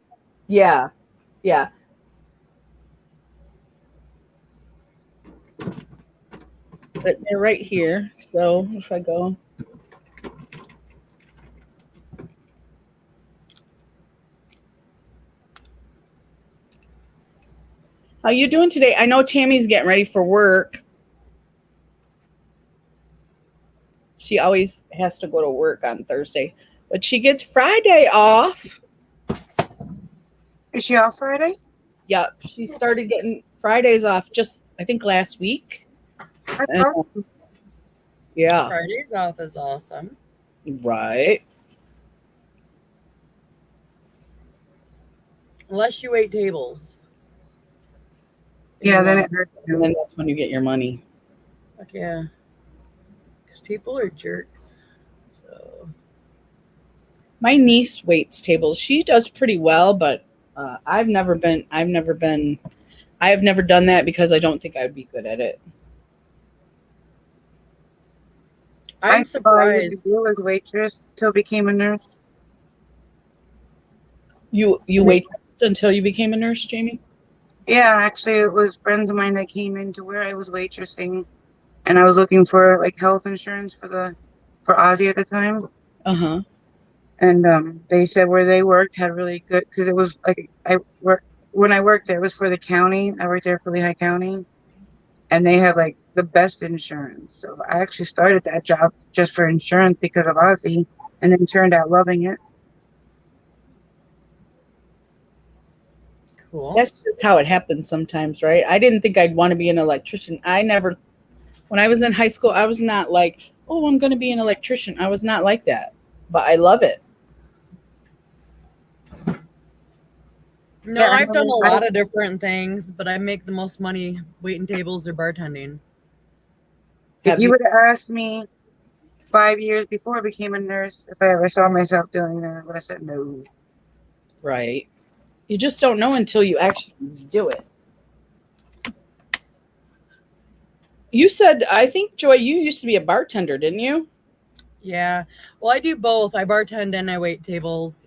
Yeah. Yeah. But they're right here. So if I go. How you doing today? I know Tammy's getting ready for work. She always has to go to work on Thursday, but she gets Friday off. Is she off Friday? Yep. She started getting Fridays off just, I think, last week. Awesome. Yeah. Fridays off is awesome. Right. Unless you wait tables. Yeah, then it hurts. And then that's when you get your money. Fuck yeah. Because people are jerks. So My niece waits tables. She does pretty well, but I have never done that because I don't think I'd be good at it. I'm surprised. I used to deal with waitress till I became a nurse. You waited until you became a nurse, Jamie? Yeah, actually, it was friends of mine that came into where I was waitressing, and I was looking for like health insurance for Ozzy at the time. Uh-huh. And they said where they worked had really good, because it was like when I worked there, it was for the county. I worked there for Lehigh County, and they had like the best insurance. So I actually started that job just for insurance because of Ozzy, and then turned out loving it. Cool. That's just how it happens sometimes, right? I didn't think I'd want to be an electrician. When I was in high school, I was not like, oh, I'm going to be an electrician. I was not like that, but I love it. No, Yeah, I've done a lot of different things, but I make the most money waiting tables or bartending. If you would have asked me 5 years before I became a nurse if I ever saw myself doing that, I would have said no. Right. You just don't know until you actually do it. You said, I think, Joy, you used to be a bartender, didn't you? Yeah. Well, I do both. I bartend and I wait tables.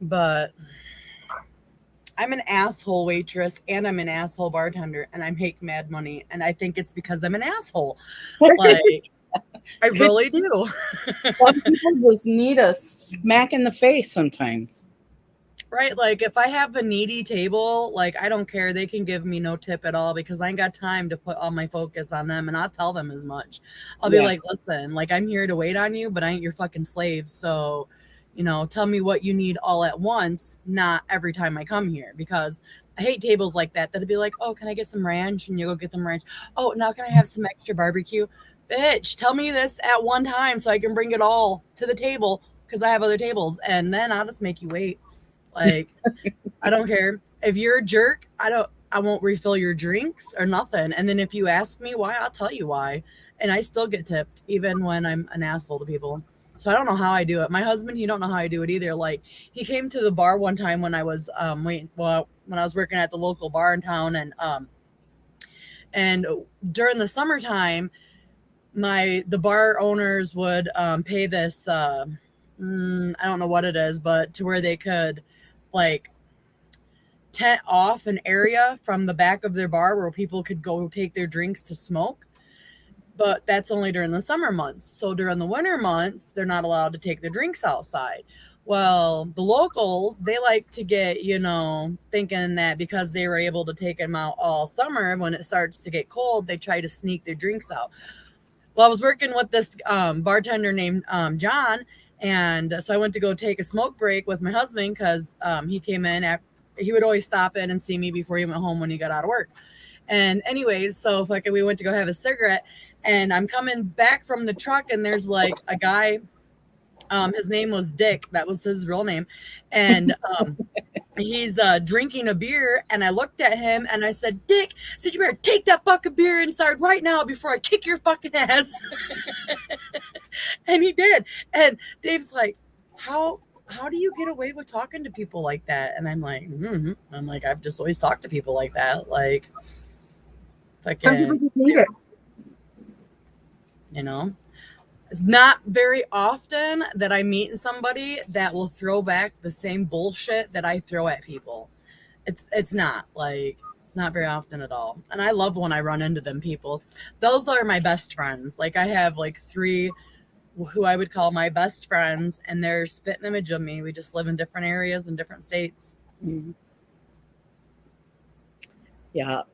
But I'm an asshole waitress and I'm an asshole bartender and I make mad money. And I think it's because I'm an asshole. Like, I really do. Some people just need a smack in the face sometimes. Right? Like, if I have a needy table, like, I don't care. They can give me no tip at all because I ain't got time to put all my focus on them. And I'll tell them as much. I'll be like, listen, like, I'm here to wait on you, but I ain't your fucking slave. So, you know, tell me what you need all at once, not every time I come here, because I hate tables like that. That'd be like, oh, can I get some ranch? And you go get them ranch. Oh, now can I have some extra barbecue? bitch, tell me this at one time so I can bring it all to the table because I have other tables, and then I'll just make you wait. Like, I don't care. If you're a jerk, I won't refill your drinks or nothing. And then if you ask me why, I'll tell you why. And I still get tipped even when I'm an asshole to people. So I don't know how I do it. My husband, he don't know how I do it either. Like, he came to the bar one time when I was when I was working at the local bar in town, and during the summertime, the bar owners would pay this I don't know what it is, but to where they could like tent off an area from the back of their bar where people could go take their drinks to smoke. But that's only during the summer months. So during the winter months, they're not allowed to take their drinks outside. Well, the locals, they like to get, thinking that because they were able to take them out all summer, when it starts to get cold, they try to sneak their drinks out. Well, I was working with this bartender named John, and so I went to go take a smoke break with my husband because he came in. He would always stop in and see me before he went home when he got out of work. And anyways, so we went to go have a cigarette, and I'm coming back from the truck, and there's like a guy. His name was Dick. That was his real name. And he's drinking a beer, and I looked at him and I said, Dick, you better take that fucking beer inside right now before I kick your fucking ass. And he did. And Dave's like, how do you get away with talking to people like that? And I'm like, I've just always talked to people like that. Like, fucking, it's not very often that I meet somebody that will throw back the same bullshit that I throw at people. It's not very often at all. And I love when I run into them people. Those are my best friends. Like, I have like 3 who I would call my best friends, and they're spitting image of me. We just live in different areas and different states. Mm-hmm. Yep.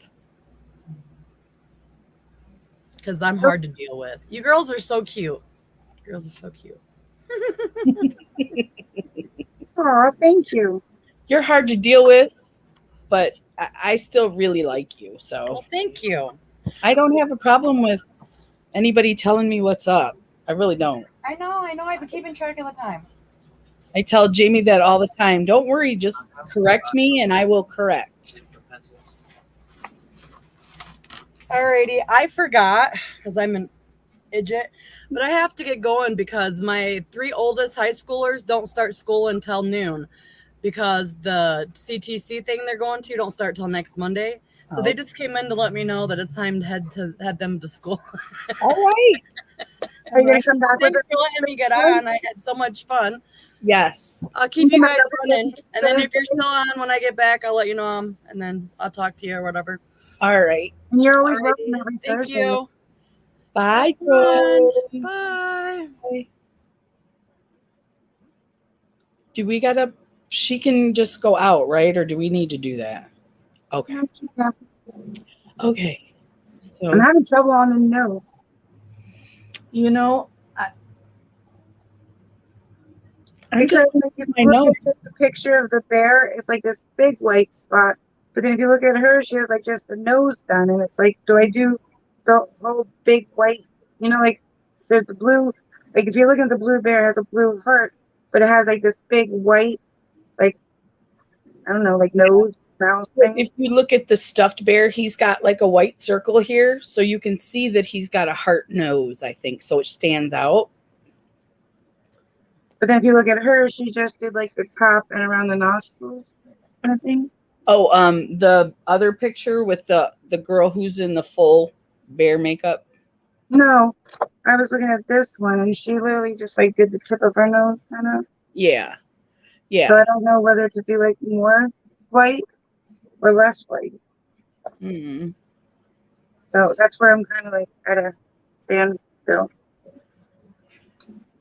Because I'm hard to deal with. You girls are so cute. Girls are so cute. Oh, thank you. You're hard to deal with, but I still really like you. So well, thank you. I don't have a problem with anybody telling me what's up. I really don't. I know. I've been keeping track of the time. I tell Jamie that all the time. Don't worry, just correct me and I will correct. Alrighty, I forgot because I'm an idiot, but I have to get going because my 3 oldest high schoolers don't start school until noon because the CTC thing they're going to don't start till next Monday. So they just came in to let me know that it's time to head them to school. All right. Are you going to come back with Thanks for letting me get on. I had so much fun. Yes. I'll keep you guys running. And then if you're still on when I get back, I'll let you know. And then I'll talk to you or whatever. All right. And you're always welcome every Thank Thursday. you. Bye. Bye. Do we gotta, she can just go out, right? Or do we need to do that? Okay. Okay. So I'm having trouble on the nose. I just I know the picture of the bear. It's like this big white spot. But then if you look at her, she has like just the nose done. And it's like, do I do the whole big white, like there's the blue, like if you look at the blue bear, it has a blue heart, but it has like this big white, like, I don't know, like nose, mouth thing. If you look at the stuffed bear, he's got like a white circle here. So you can see that he's got a heart nose, I think. So it stands out. But then if you look at her, she just did like the top and around the nostrils kind of thing. Oh, the other picture with the girl who's in the full bear makeup. No, I was looking at this one, and she literally just like did the tip of her nose, kind of. Yeah. So I don't know whether to do like more white or less white. Mm-hmm. So that's where I'm kind of like at a standstill.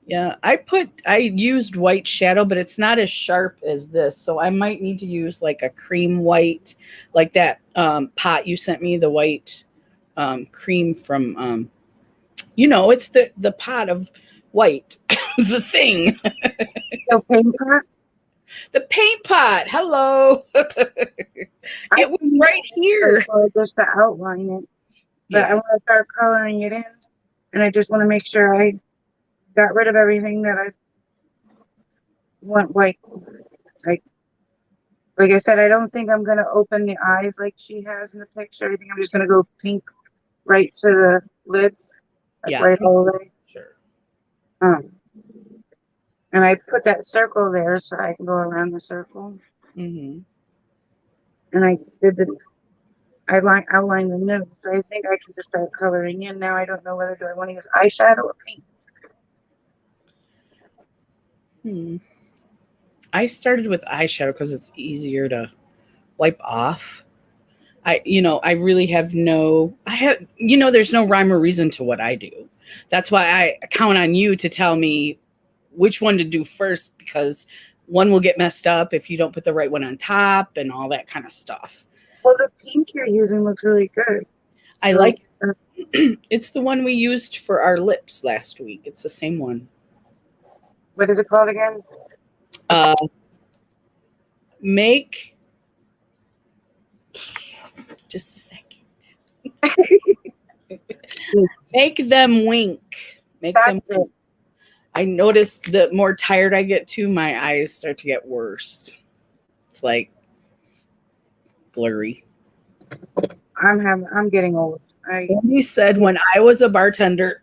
Yeah, I used white shadow, but it's not as sharp as this. So I might need to use like a cream white, like that pot you sent me, the white cream from, it's the pot of white, the thing. The paint pot? The paint pot. Hello. It was right here. Just to outline it. But I want to start coloring it in. And I just want to make sure I got rid of everything that I want white. Like I said, I don't think I'm going to open the eyes like she has in the picture. I think I'm just going to go pink right to the lids. Like Yeah. right all the way. Sure. And I put that circle there so I can go around the circle. Mm-hmm. And I did outlined the nose. So I think I can just start coloring in now. I don't know whether do I want to use eyeshadow or paint. I started with eyeshadow because it's easier to wipe off. I really have there's no rhyme or reason to what I do. That's why I count on you to tell me which one to do first, because one will get messed up if you don't put the right one on top and all that kind of stuff. Well, the pink you're using looks really good. I like it. It's the one we used for our lips last week. It's the same one. What is it called again? Just a second. Make them wink. That's it. I notice the more tired I get too, my eyes start to get worse. It's like blurry. I'm getting old. He said when I was a bartender,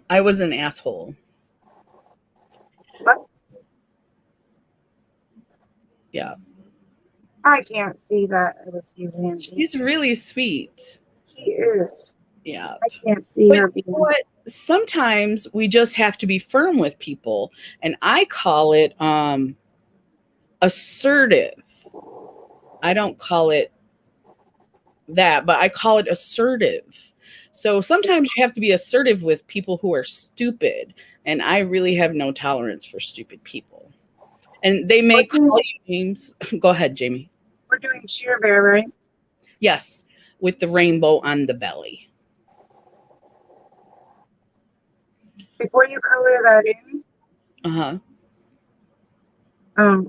I was an asshole. What? Yeah. I can't see that. She's really sweet. She is. Yeah. I can't see her being. You know what? Sometimes we just have to be firm with people, and I call it assertive. I don't call it that, but I call it assertive. So sometimes you have to be assertive with people who are stupid, and I really have no tolerance for stupid people. And they may call you names. Go ahead, Jamie. We're doing Sheer Bear, right? Yes, with the rainbow on the belly. Before you color that in,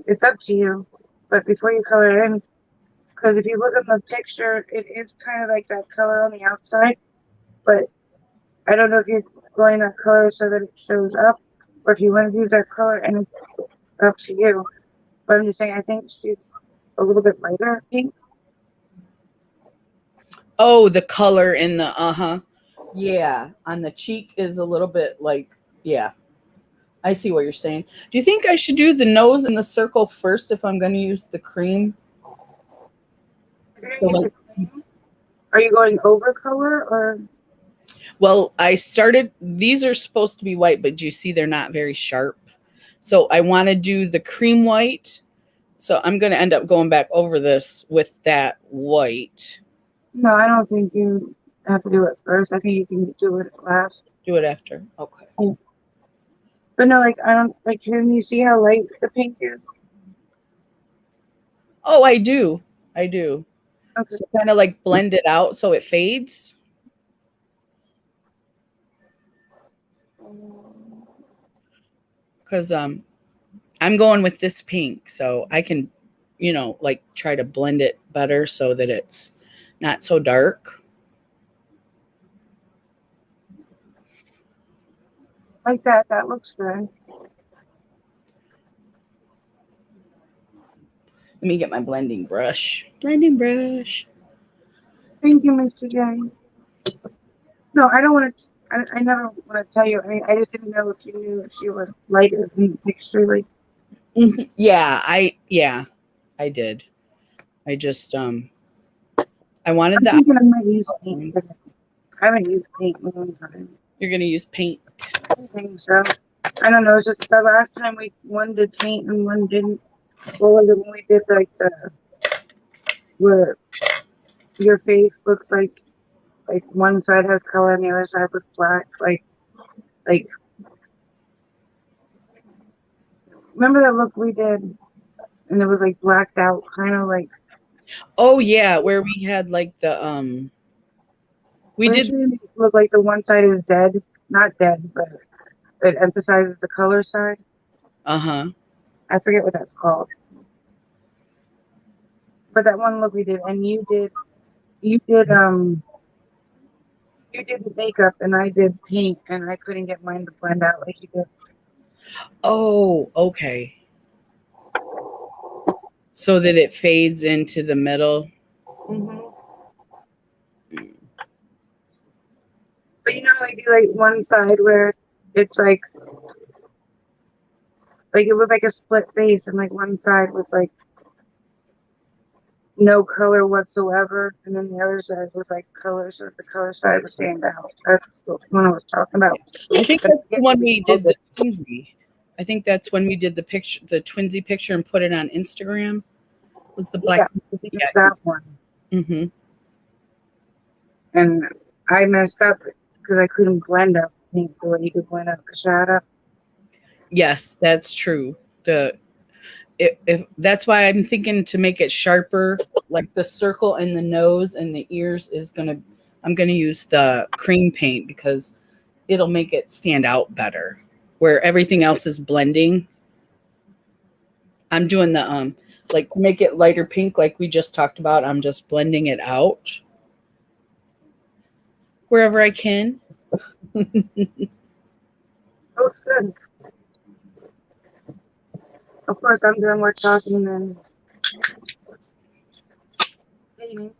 it's up to you. But before you color it in, because if you look at the picture, it is kind of like that color on the outside. But I don't know if you're going that color so that it shows up, or if you want to use that color, and it's up to you. But I'm just saying, I think she's a little bit lighter pink. Oh, the color in the yeah, on the cheek is a little bit like, yeah, I see what you're saying. Do you think I should do the nose and the circle first if I'm going to use the cream? Are you going over color or? Well, these are supposed to be white, but do you see they're not very sharp? So I want to do the cream white. So I'm going to end up going back over this with that white. No, I don't think you have to do it first. I think you can do it last. Do it after. Okay. Yeah. But no, can you see how light the pink is? Oh, I do. Okay. So kind of like blend it out so it fades. Because I'm going with this pink, so I can, try to blend it better so that it's not so dark. Like that. That looks good. Let me get my blending brush. Thank you, Mr. J. No, I don't want to. I never want to tell you. I mean, I just didn't know if you knew if she was lighter in the picture. Like, yeah, I did. I just I wanted to. I might use paint. I haven't used paint in a long time. You're gonna use paint? I think so. I don't know. It's just the last time one did paint and one didn't. What was it when we did where your face looks like one side has color and the other side was black? Like remember that look we did and it was like blacked out, kind of like. Oh yeah, where we had like the we did look like the one side is dead, not dead, but it emphasizes the color side. I forget what that's called. But that one look we did, and you did You did the makeup and I did paint, and I couldn't get mine to blend out like you did. Oh, okay. So that it fades into the middle. Mm-hmm. But you know, I do like one side where it's like it was like a split face, and like one side was like no color whatsoever, and then the other side was like color, so the color side was stand out. That's the one I was talking about. I think that's the one we did the twinsy. I think that's when we did the picture, the twinsy picture, and put it on Instagram. Was the black? Yeah, that one. Mm-hmm. And I messed up because I couldn't blend up pink the way you could blend up a shadow. Yes, that's true. If that's why I'm thinking to make it sharper, like the circle in the nose and the ears I'm gonna use the cream paint because it'll make it stand out better. Where everything else is blending. I'm doing the like to make it lighter pink, like we just talked about. I'm just blending it out wherever I can. Looks good. Of course, I'm doing more talking than painting.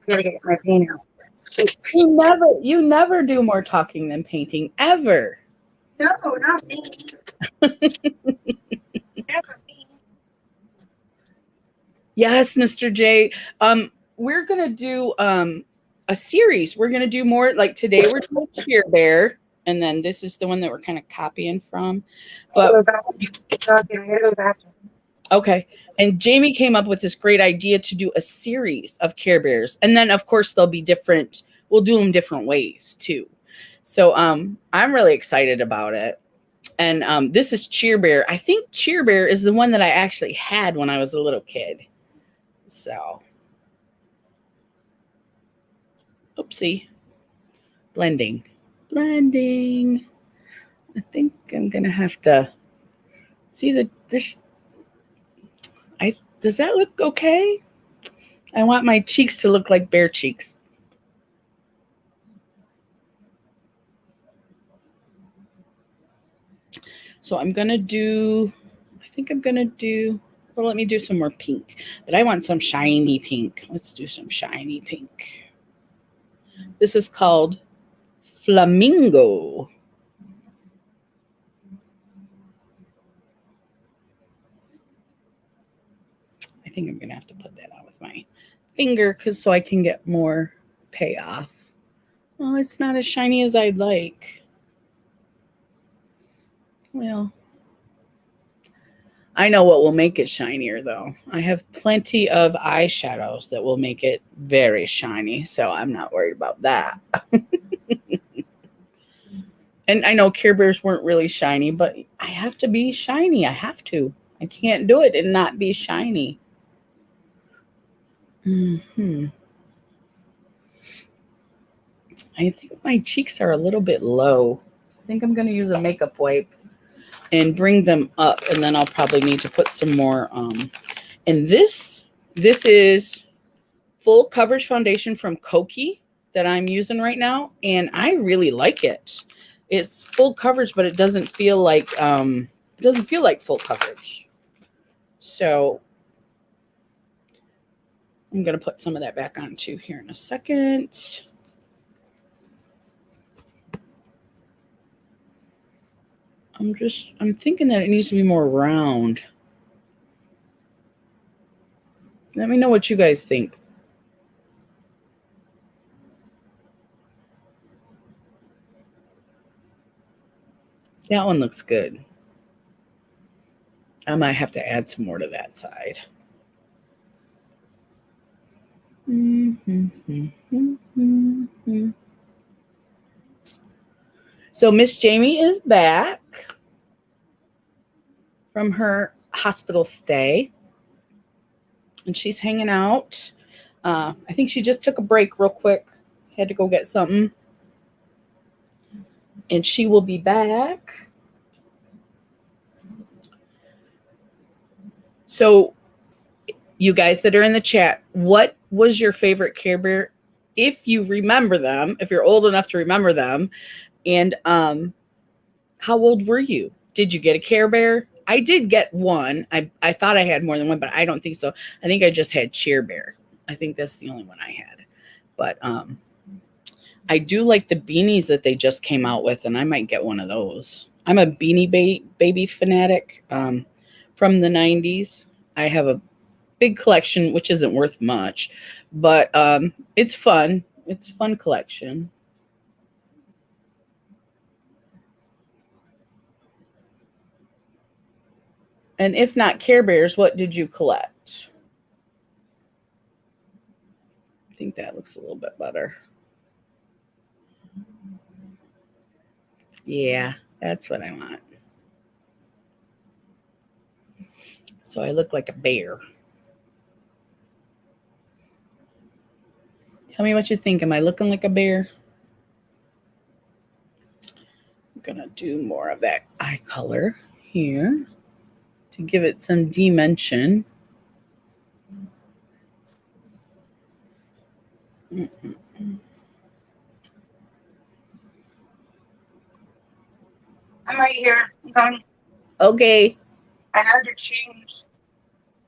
I gotta get my paint out. You never do more talking than painting ever. No, not me. Never me. Yes, Mr. J. We're gonna do a series. We're gonna do more like today. We're doing Cheer Bear, and then this is the one that we're kind of copying from. But okay. And Jamie came up with this great idea to do a series of Care Bears. And then of course they'll be different. We'll do them different ways too. So I'm really excited about it. And this is Cheer Bear. I think Cheer Bear is the one that I actually had when I was a little kid. So oopsie. Blending. I think I'm gonna have to see this. Does that look okay? I want my cheeks to look like bear cheeks. So I'm going to do, well, let me do some more pink. But I want some shiny pink. Let's do some shiny pink. This is called Flamingo. I think I'm going to have to put that on with my finger so I can get more payoff. Oh, it's not as shiny as I'd like. Well, I know what will make it shinier, though. I have plenty of eyeshadows that will make it very shiny, so I'm not worried about that. And I know Care Bears weren't really shiny, but I have to be shiny. I have to. I can't do it and not be shiny. I think my cheeks are a little bit low. I think I'm going to use a makeup wipe and bring them up, and then I'll probably need to put some more. And this is full coverage foundation from Koki that I'm using right now, and I really like it. It's full coverage, but it doesn't feel like full coverage. So I'm going to put some of that back on too here in a second. I'm thinking that it needs to be more round. Let me know what you guys think. That one looks good. I might have to add some more to that side. So Miss Jamie is back from her hospital stay, and she's hanging out. I think she just took a break real quick. Had to go get something. And she will be back. So you guys that are in the chat, what was your favorite Care Bear if you remember them, if you're old enough to remember them. And how old were you? Did you get a Care Bear? I did get one. I thought I had more than one, but I don't think so. I think I just had Cheer Bear. I think that's the only one I had. But I do like the beanies that they just came out with, and I might get one of those. I'm a Beanie Baby fanatic from the 90s. I have a big collection, which isn't worth much, but it's fun. It's a fun collection. And if not Care Bears, what did you collect? I think that looks a little bit better. Yeah, that's what I want. So I look like a bear. Tell me what you think. Am I looking like a bear? I'm going to do more of that eye color here to give it some dimension. I'm right here. Okay. I had to change.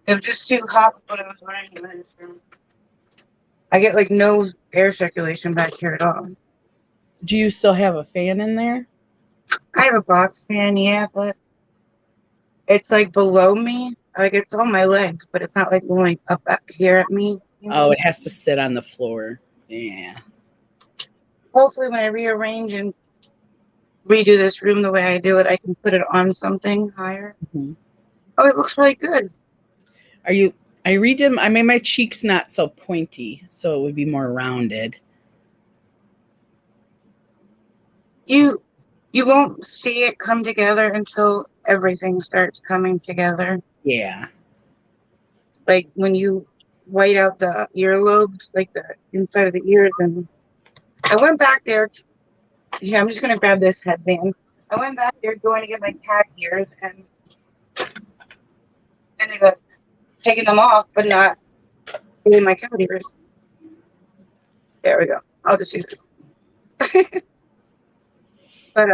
It was just too hot when I was wearing in this room. I get like no air circulation back here at all. Do you still have a fan in there? I have a box fan, yeah, but it's like below me. Like it's on my legs, but it's not like going up here at me. Oh, it has to sit on the floor. Yeah. Hopefully when I rearrange and redo this room the way I do it, I can put it on something higher. Mm-hmm. Oh, it looks really good. I redid. I made my cheeks not so pointy, so it would be more rounded. You won't see it come together until everything starts coming together. Yeah. Like when you white out the earlobes, like the inside of the ears. And I went back there. I'm just going to grab this headband. I went back there going to get my cat ears and ended up taking them off, but not getting my cat ears. There we go. I'll just use this. But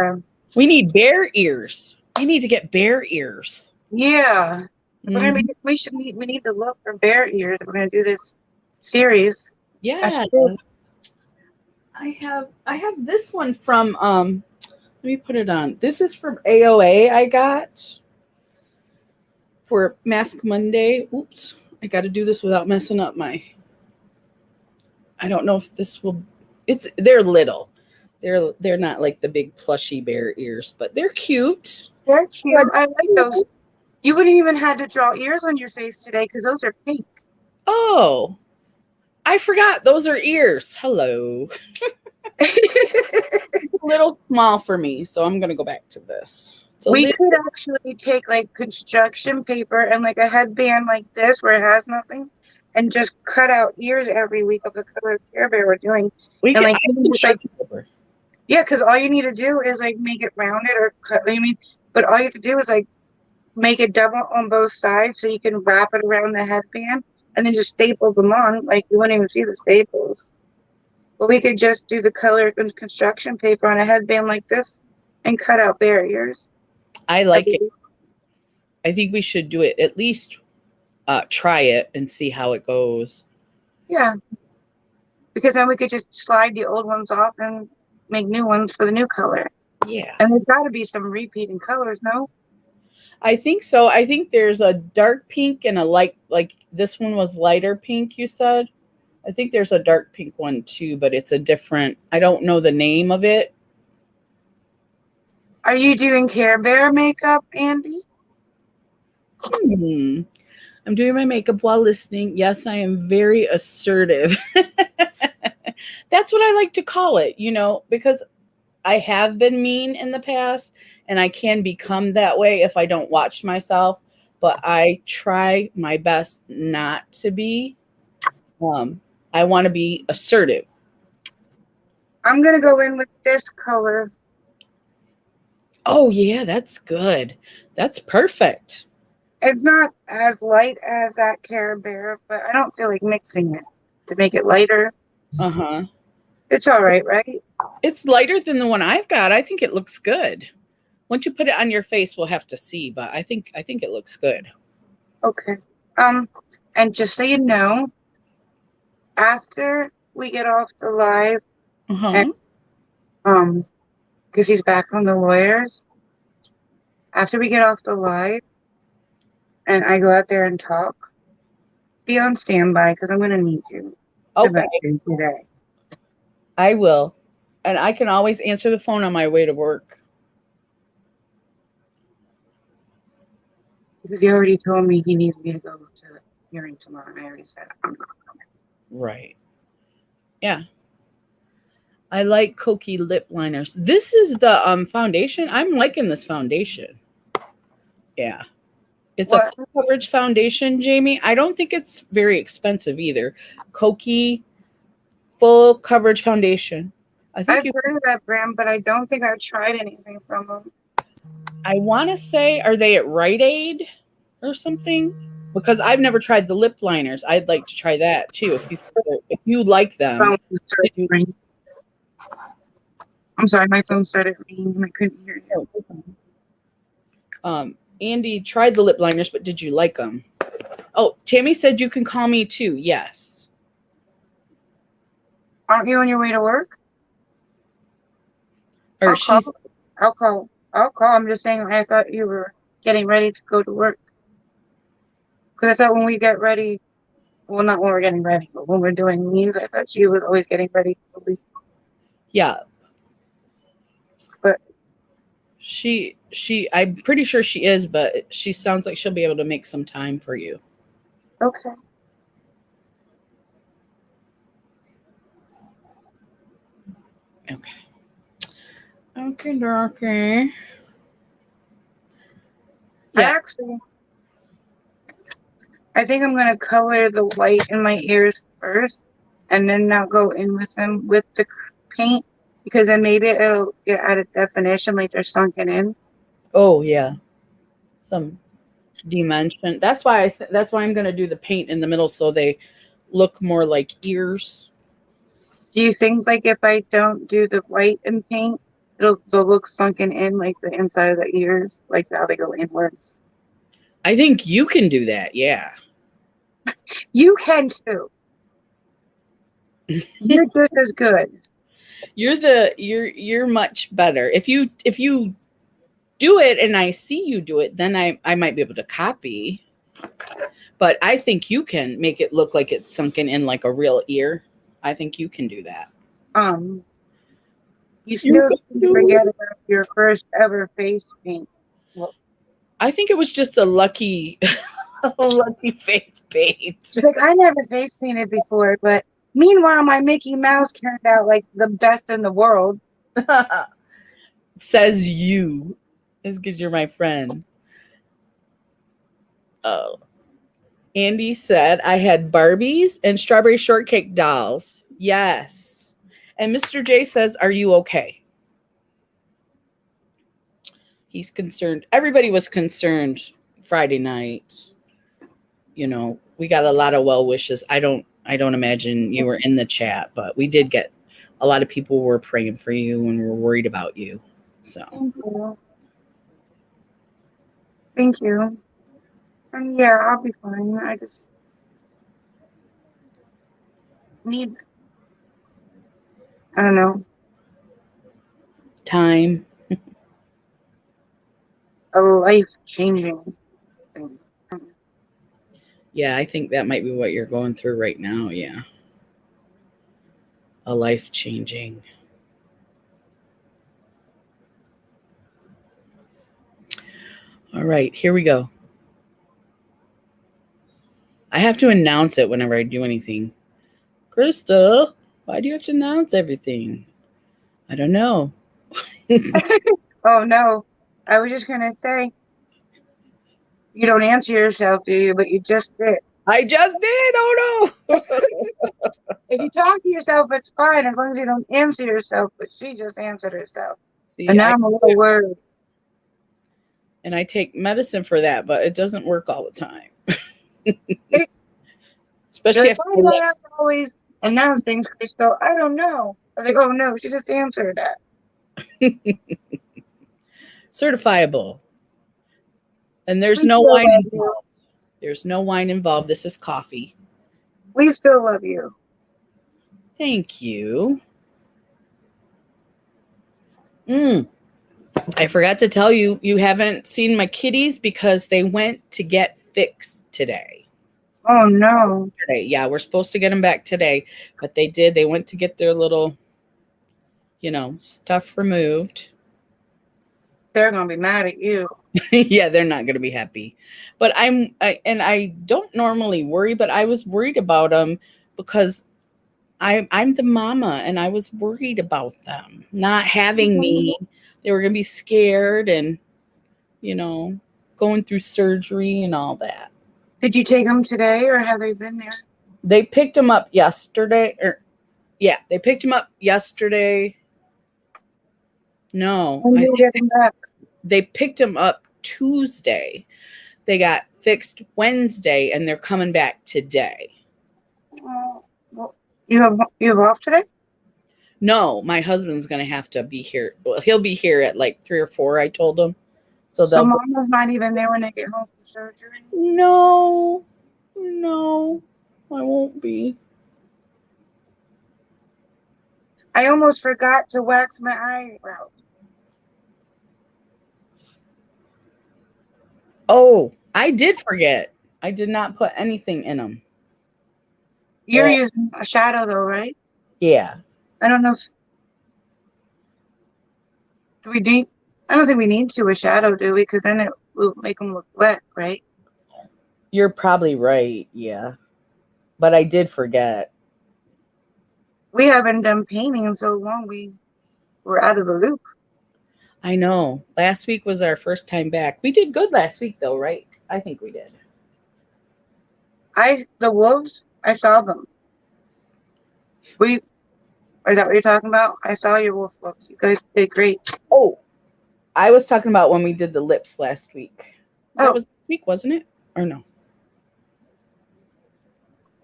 we need bear ears. We need to get bear ears. Yeah. Mm-hmm. We need to look for bear ears. We're gonna do this series. Yeah. I have this one from let me put it on. This is from AOA I got for Mask Monday. Oops. I got to do this without messing up my. I don't know if this will. They're little. They're not like the big plushy bear ears, but they're cute. They're cute. I like those. You wouldn't even have to draw ears on your face today because those are pink. Oh, I forgot. Those are ears. Hello. It's a little small for me, so I'm going to go back to this. We could actually take like construction paper and like a headband like this where it has nothing and just cut out ears every week of the color of Care Bear we're doing. We and can, like, just, like paper. Yeah, because all you need to do is like make it rounded or cut. But all you have to do is like make it double on both sides so you can wrap it around the headband and then just staple them on. Like you wouldn't even see the staples. But we could just do the color and construction paper on a headband like this and cut out bear ears. I like it. I think we should do it, at least try it and see how it goes. Yeah. Because then we could just slide the old ones off and make new ones for the new color. Yeah. And there's got to be some repeating colors, no? I think so. I think there's a dark pink and a light, like this one was lighter pink, you said? I think there's a dark pink one too, but it's a different, I don't know the name of it. Are you doing Care Bear makeup, Andy? I'm doing my makeup while listening. Yes, I am very assertive. That's what I like to call it, because I have been mean in the past and I can become that way if I don't watch myself, but I try my best not to be. I want to be assertive. I'm going to go in with this color. Oh, yeah, that's good. That's perfect. It's not as light as that Care Bear, but I don't feel like mixing it to make it lighter. Uh-huh. It's all right, right? It's lighter than the one I've got. I think it looks good. Once you put it on your face, we'll have to see, but I think it looks good. Okay. And just so you know, after we get off the live, Uh-huh. and because he's back from the lawyers, after we get off the live, and I go out there and talk, be on standby because I'm gonna need you. Okay. Today. I will. And I can always answer the phone on my way to work. Because he already told me he needs me to go to the hearing tomorrow, and I already said I'm not coming. Right. Yeah. I like Koki lip liners. This is the foundation. I'm liking this foundation. Yeah. It's a full coverage foundation, Jamie. I don't think it's very expensive either. Koki full coverage foundation. I've heard of that brand, but I don't think I've tried anything from them. I want to say, are they at Rite Aid or something? Because I've never tried the lip liners. I'd like to try that too. If you like them. I'm sorry, my phone started ringing and I couldn't hear you. Andy tried the lip liners, but did you like them? Oh, Tammy said you can call me too. Yes. Aren't you on your way to work? Or I'll call. I'm just saying, I thought you were getting ready to go to work. Because I thought when we get ready, well, not when we're getting ready, but when we're doing these, I thought she was always getting ready to leave. Yeah. But I'm pretty sure she is, but she sounds like she'll be able to make some time for you. Okay. Okay. Yeah. I think I'm going to color the white in my ears first and then now go in with them with the paint because then maybe it'll get out of definition like they're sunken in. Oh, yeah. Some dimension. That's why I'm going to do the paint in the middle so they look more like ears. Do you think like if I don't do the white and paint, they'll look sunken in like the inside of the ears, like how they go inwards? I think you can do that. Yeah. You can too. You're just as good. You're much better. If you do it and I see you do it, then I might be able to copy. But I think you can make it look like it's sunken in like a real ear. I think you can do that. You still forget about your first ever face paint. Well, I think it was just a lucky face paint. She's like, I never face painted before, but meanwhile, my Mickey Mouse turned out like the best in the world. Says you. It's because you're my friend. Oh. Andy said, I had Barbies and strawberry shortcake dolls. Yes. And Mr. J says, are you okay? He's concerned. Everybody was concerned Friday night. You know, we got a lot of well wishes. I don't imagine you were in the chat, but we did get a lot of people were praying for you and were worried about you. So Thank you. And yeah, I'll be fine. I just need, I don't know, time. a life-changing thing. Yeah, I think that might be what you're going through right now. Yeah. A life-changing. All right, here we go. I have to announce it whenever I do anything. Crystal, why do you have to announce everything? I don't know. Oh, no. I was just going to say, you don't answer yourself, do you? But you just did. I just did. Oh, no. If you talk to yourself, it's fine as long as you don't answer yourself. But she just answered herself. See, and now I'm a little worried. And I take medicine for that, but it doesn't work all the time. Especially I have to always And now things Crystal, I don't know. I was like, oh no, she just answered that. Certifiable. And there's We no still wine love you. involved. There's no wine involved. This is coffee. We still love you. Thank you. I forgot to tell you, you haven't seen my kitties because they went to get fixed today. Oh no. Yeah, we're supposed to get them back today, but they did. They went to get their little, stuff removed. They're gonna be mad at you. Yeah, they're not going to be happy. But I don't normally worry, but I was worried about them because I'm the mama and I was worried about them not having me. They were going to be scared and, going through surgery and all that. Did you take them today or have they been there? They picked them up yesterday. They picked him up yesterday. No, When did you get them back? they picked him up Tuesday. They got fixed Wednesday, and they're coming back today. Well, you have off today? No, my husband's gonna have to be here. Well, he'll be here at like 3 or 4. I told him. So Mama's not even there when they get home from surgery? No, I won't be. I almost forgot to wax my eyebrows. Oh, I did forget. I did not put anything in them. You're using a shadow though, right? Yeah. I don't know if I don't think we need to a shadow, do we? Because then it will make them look wet, right? You're probably right. Yeah. But I did forget. We haven't done painting in so long. We were out of the loop. I know. Last week was our first time back. We did good last week, though, right? I think we did. The wolves, I saw them. Is that what you're talking about? I saw your wolf looks. You guys did great. Oh, I was talking about when we did the lips last week. That was this week, wasn't it? Or no?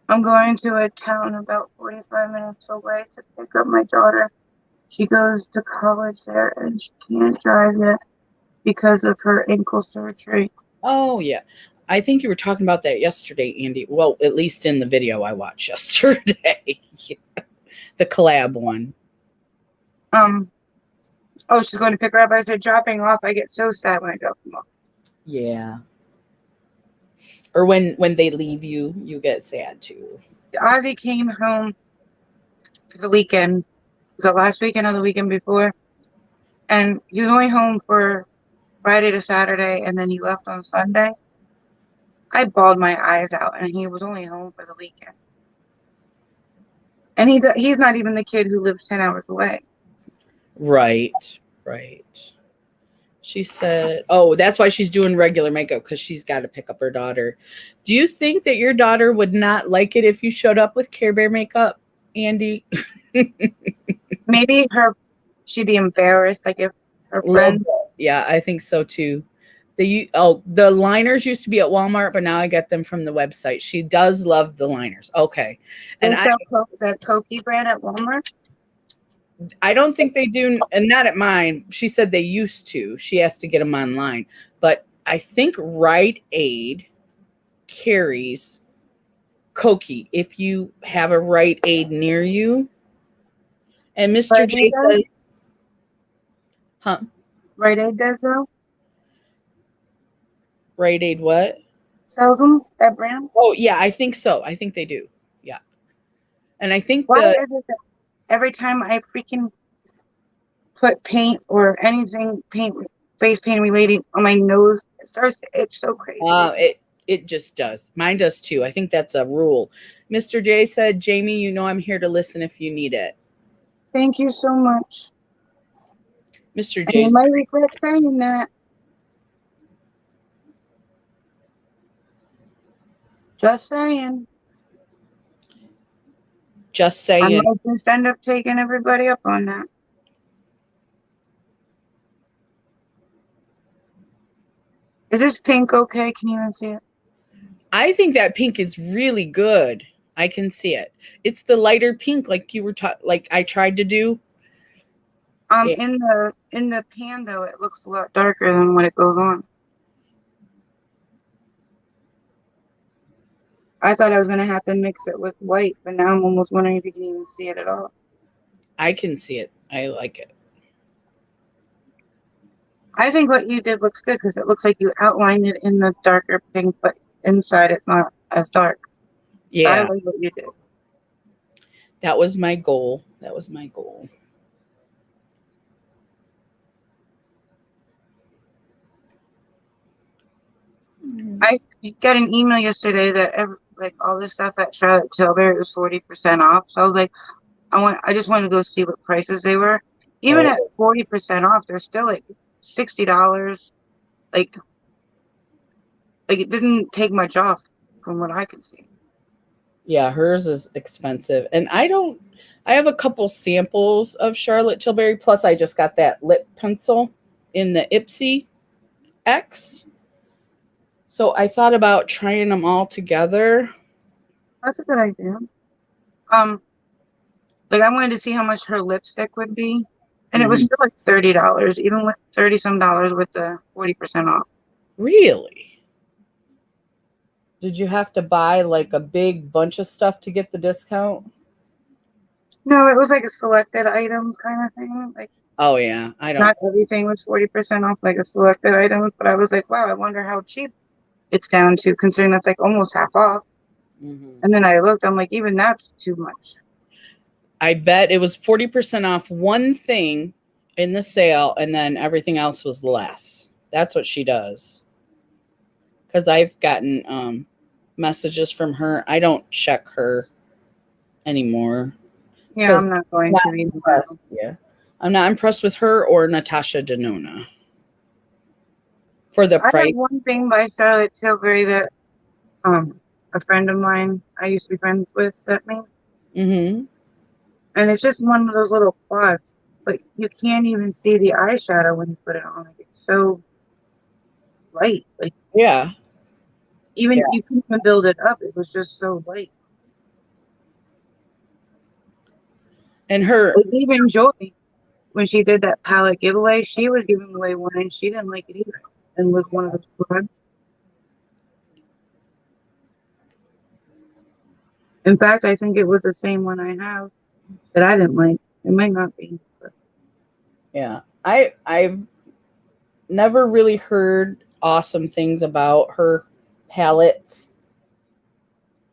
I'm going to a town about 45 minutes away to pick up my daughter. She goes to college there and she can't drive yet because of her ankle surgery. Oh, yeah. I think you were talking about that yesterday, Andy. Well, at least in the video I watched yesterday. The collab one. She's going to pick her up. I said, dropping off. I get so sad when I drop them off. Yeah. Or when they leave you, you get sad too. Ozzy came home for the weekend. Was it last weekend or the weekend before? And he was only home for Friday to Saturday, and then he left on Sunday. I bawled my eyes out, and he was only home for the weekend. And he's not even the kid who lives 10 hours away. Right. She said, oh, that's why she's doing regular makeup, because she's got to pick up her daughter. Do you think that your daughter would not like it if you showed up with Care Bear makeup, Andy? Maybe she'd be embarrassed, like if her friend. Yeah, I think so too. The liners used to be at Walmart, but now I get them from the website. She does love the liners. Okay. And that Cokie brand at Walmart? I don't think they do, and not at mine. She said they used to. She has to get them online. But I think Rite Aid carries Cokie if you have a Rite Aid near you. And Mr. J says, huh? Rite Aid does though? Rite Aid what? Sells them, that brand? Oh, yeah, I think so. I think they do. Yeah. And I think why is it that every time I freaking put paint or anything face paint related on my nose, it starts to itch so crazy. It just does. Mine does too. I think that's a rule. Mr. J said, Jamie, I'm here to listen if you need it. Thank you so much. Mr. J. You might regret saying that. Just saying. I might just end up taking everybody up on that. Is this pink okay? Can you even see it? I think that pink is really good. I can see it. It's the lighter pink, like you were like I tried to do. Yeah. In the pan though, it looks a lot darker than when it goes on. I thought I was gonna have to mix it with white, but now I'm almost wondering if you can even see it at all. I can see it. I like it. I think what you did looks good because it looks like you outlined it in the darker pink, but inside it's not as dark. Yeah. I like what you did. That was my goal. That was my goal. I got an email yesterday that like all this stuff at Charlotte Tilbury was 40% off. So I was like, I just wanted to go see what prices they were. Even at 40% off, they're still like $60. Like it didn't take much off from what I could see. Yeah, hers is expensive. And I have a couple samples of Charlotte Tilbury. Plus I just got that lip pencil in the Ipsy X. So I thought about trying them all together. That's a good idea. Like I wanted to see how much her lipstick would be. And it was still like $30, even with $30-some with the 40% off. Really? Did you have to buy like a big bunch of stuff to get the discount? No, it was like a selected items kind of thing. Like, oh yeah, I don't. Not everything was 40% off, like a selected items. But I was like, wow, I wonder how cheap it's down to, considering that's like almost half off. Mm-hmm. And then I looked, I'm like, even that's too much. I bet it was 40% off one thing in the sale, and then everything else was less. That's what she does. Because I've gotten messages from her. I don't check her anymore. Yeah, I'm not going to be impressed. Yeah, I'm not impressed with her or Natasha Denona for the price. I have one thing by Charlotte Tilbury that a friend of mine I used to be friends with sent me. Mm-hmm. And it's just one of those little quads, but you can't even see the eyeshadow when you put it on. Like, it's so light. Like, yeah. Even you couldn't even build it up. It was just so light. And her, like even Joy, when she did that palette giveaway, she was giving away one and she didn't like it either. And was one of those quads. In fact, I think it was the same one I have that I didn't like. It might not be. But. Yeah. I've never really heard awesome things about her palettes.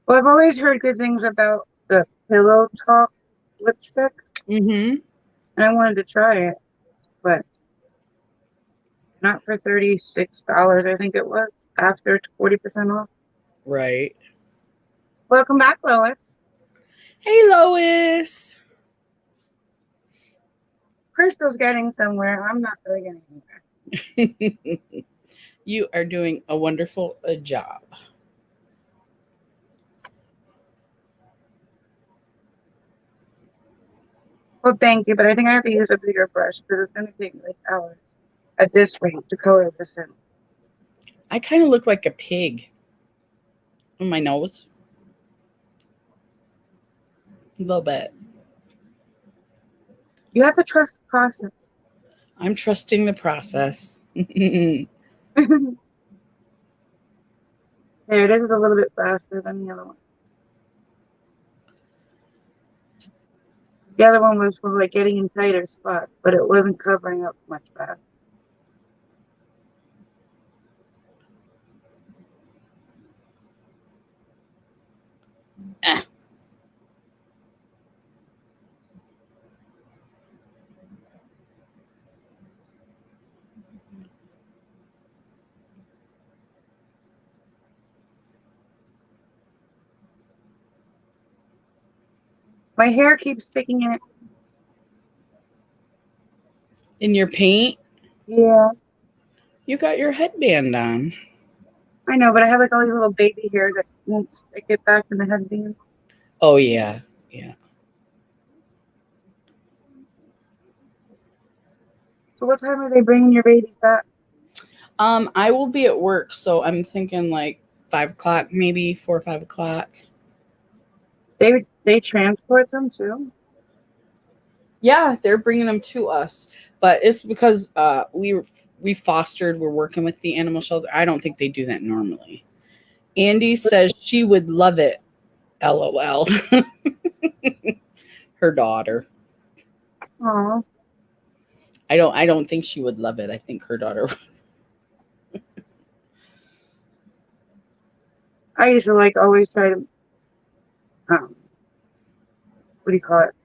Well, I've always heard good things about the Pillow Talk lipstick. Mm-hmm. And I wanted to try it, but not for $36, I think it was, after 40% off. Right. Welcome back, Lois. Hey, Lois. Crystal's getting somewhere. I'm not really getting anywhere. You are doing a wonderful job. Well, thank you, but I think I have to use a bigger brush because it's going to take like hours at this rate to color this in. I kind of look like a pig on my nose. A little bit. You have to trust the process. I'm trusting the process. There, this is a little bit faster than the other one. The other one was for like getting in tighter spots, but it wasn't covering up much better. My hair keeps sticking in it. In your paint? Yeah. You got your headband on. I know, but I have like all these little baby hairs that won't get back in the headband. Oh, yeah. Yeah. So what time are they bringing your babies back? I will be at work, so I'm thinking like 5 o'clock, maybe 4 or 5 o'clock. They transport them too. Yeah, they're bringing them to us, but it's because we fostered. We're working with the animal shelter. I don't think they do that normally. Andy says she would love it. LOL. Her daughter. Oh, I don't think she would love it. I think her daughter. I used to like always try to what do you call it?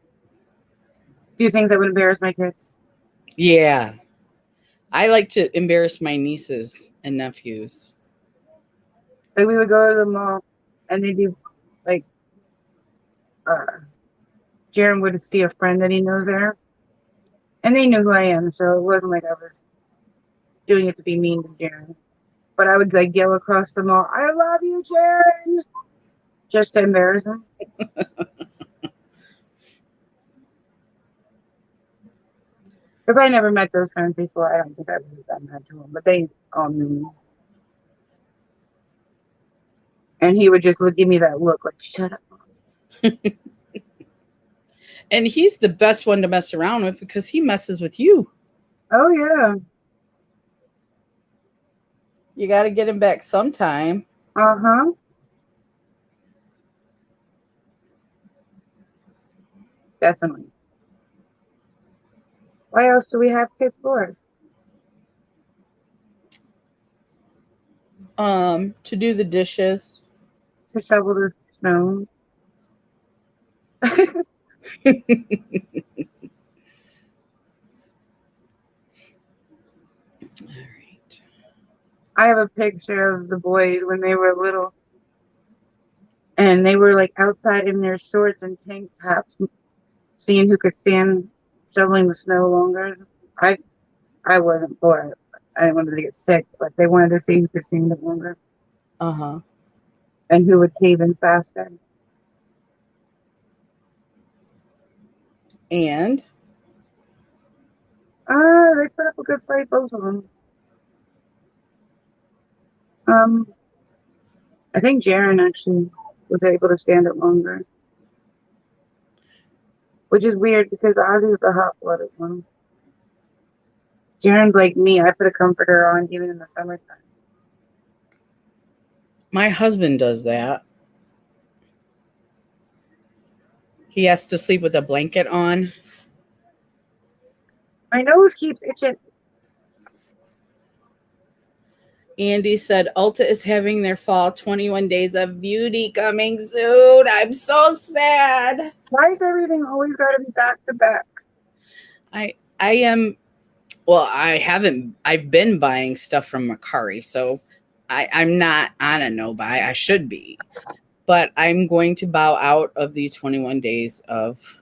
Do things that would embarrass my kids. Yeah. I like to embarrass my nieces and nephews. Like we would go to the mall, and they'd be like, Jaron would see a friend that he knows there, and they knew who I am, so it wasn't like I was doing it to be mean to Jaron. But I would like yell across the mall, "I love you, Jaron," just to embarrass him. If I never met those friends before, I don't think I would have done that to him. But they all knew me. And he would just give me that look like, shut up. And he's the best one to mess around with because he messes with you. Oh, yeah. You got to get him back sometime. Uh-huh. Definitely. Why else do we have kids for? To do the dishes. To shovel the snow. All right. I have a picture of the boys when they were little. And they were like outside in their shorts and tank tops, seeing who could stand shoveling the snow longer. I wasn't for it. I didn't want them to get sick, but they wanted to see who could stand it longer. Uh-huh. And who would cave in faster. And? They put up a good fight, both of them. I think Jaron actually was able to stand it longer. Which is weird because Ozzy's the hot-blooded one. Jaron's like me. I put a comforter on even in the summertime. My husband does that. He has to sleep with a blanket on. My nose keeps itching. Andy said Ulta is having their fall 21 days of beauty coming soon. I'm so sad. Why is everything always got to be back to back? I am, well, I've been buying stuff from Mercari, so I'm not on a no buy. I should be, but I'm going to bow out of the 21 days of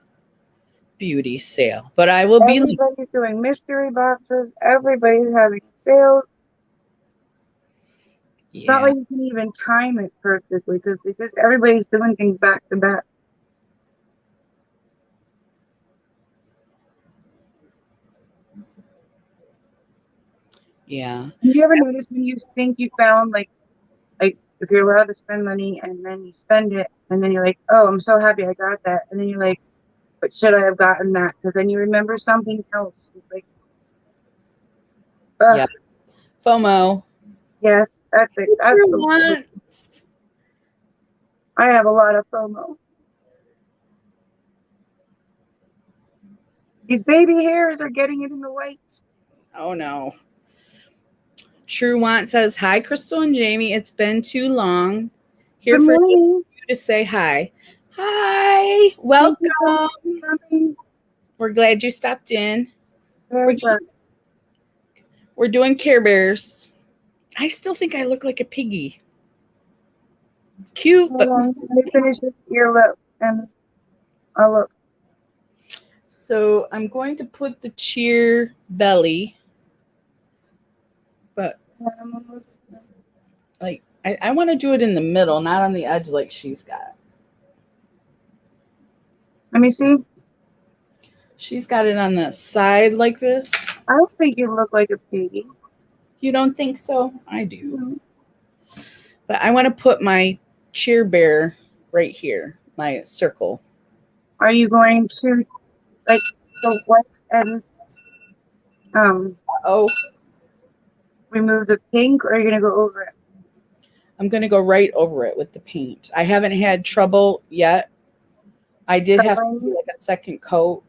beauty sale. But I will be. Everybody's doing mystery boxes. Everybody's having sales. Yeah. It's not like you can even time it perfectly because everybody's doing things back to back. Yeah. Did you ever notice when you think you found like if you're allowed to spend money and then you spend it and then you're like, oh, I'm so happy I got that, and then you're like, but should I have gotten that? Because then you remember something else. It's like, yeah. FOMO. Yes, that's it. That's I have a lot of FOMO. These baby hairs are getting it in the white. Oh no. True Want says, hi, Crystal and Jamie. It's been too long. Here for you to say hi. Hi. Welcome. We're glad you stopped in. We're doing Care Bears. I still think I look like a piggy. Cute, but let me finish your lip and I'll look. So I'm going to put the cheer belly, but like I want to do it in the middle, not on the edge like she's got. Let me see. She's got it on the side like this. I don't think you look like a piggy. You don't think so? I do. Mm-hmm. But I want to put my cheer bear right here. my circle. Are you going to like go white and Oh, remove the pink, or are you gonna go over it? I'm going to go right over it with the paint. I haven't had trouble yet. I did have to do like a second coat.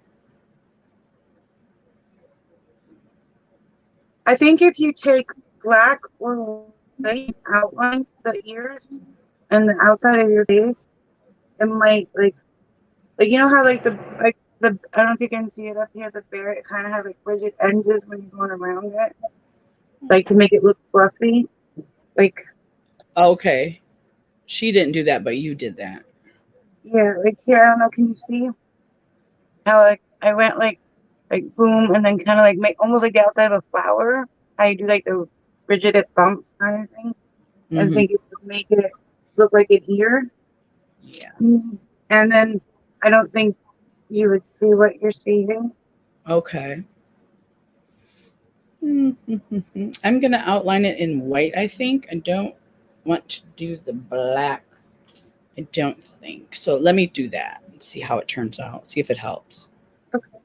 I think if you take black or white, outline the ears and the outside of your face, it might like you know how like the I don't know if you can see it up here, the bear, it kind of has like rigid edges when you're going around it, like to make it look fluffy. Like Okay. She didn't do that, but you did that. yeah, like here, I don't know, can you see how like I went like boom and then kind of like make almost like the outside of a flower. I do like the rigid bumps kind of thing. And think it would make it look like an ear. Yeah. And then I don't think you would see what you're seeing. Okay. I'm going to outline it in white, I think. I don't want to do the black. I don't think. So let me do that and see how it turns out. See if it helps. Okay.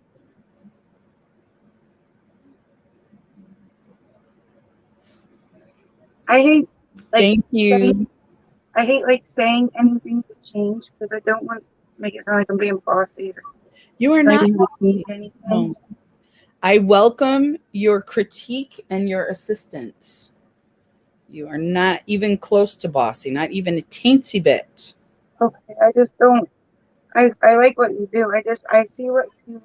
I hate Thank you. I hate like saying anything to change because I don't want to make it sound like I'm being bossy. You are not. Anything. No. I welcome your critique and your assistance. You are not even close to bossy, not even a teensy bit. Okay, I just don't. I like what you do. I see what you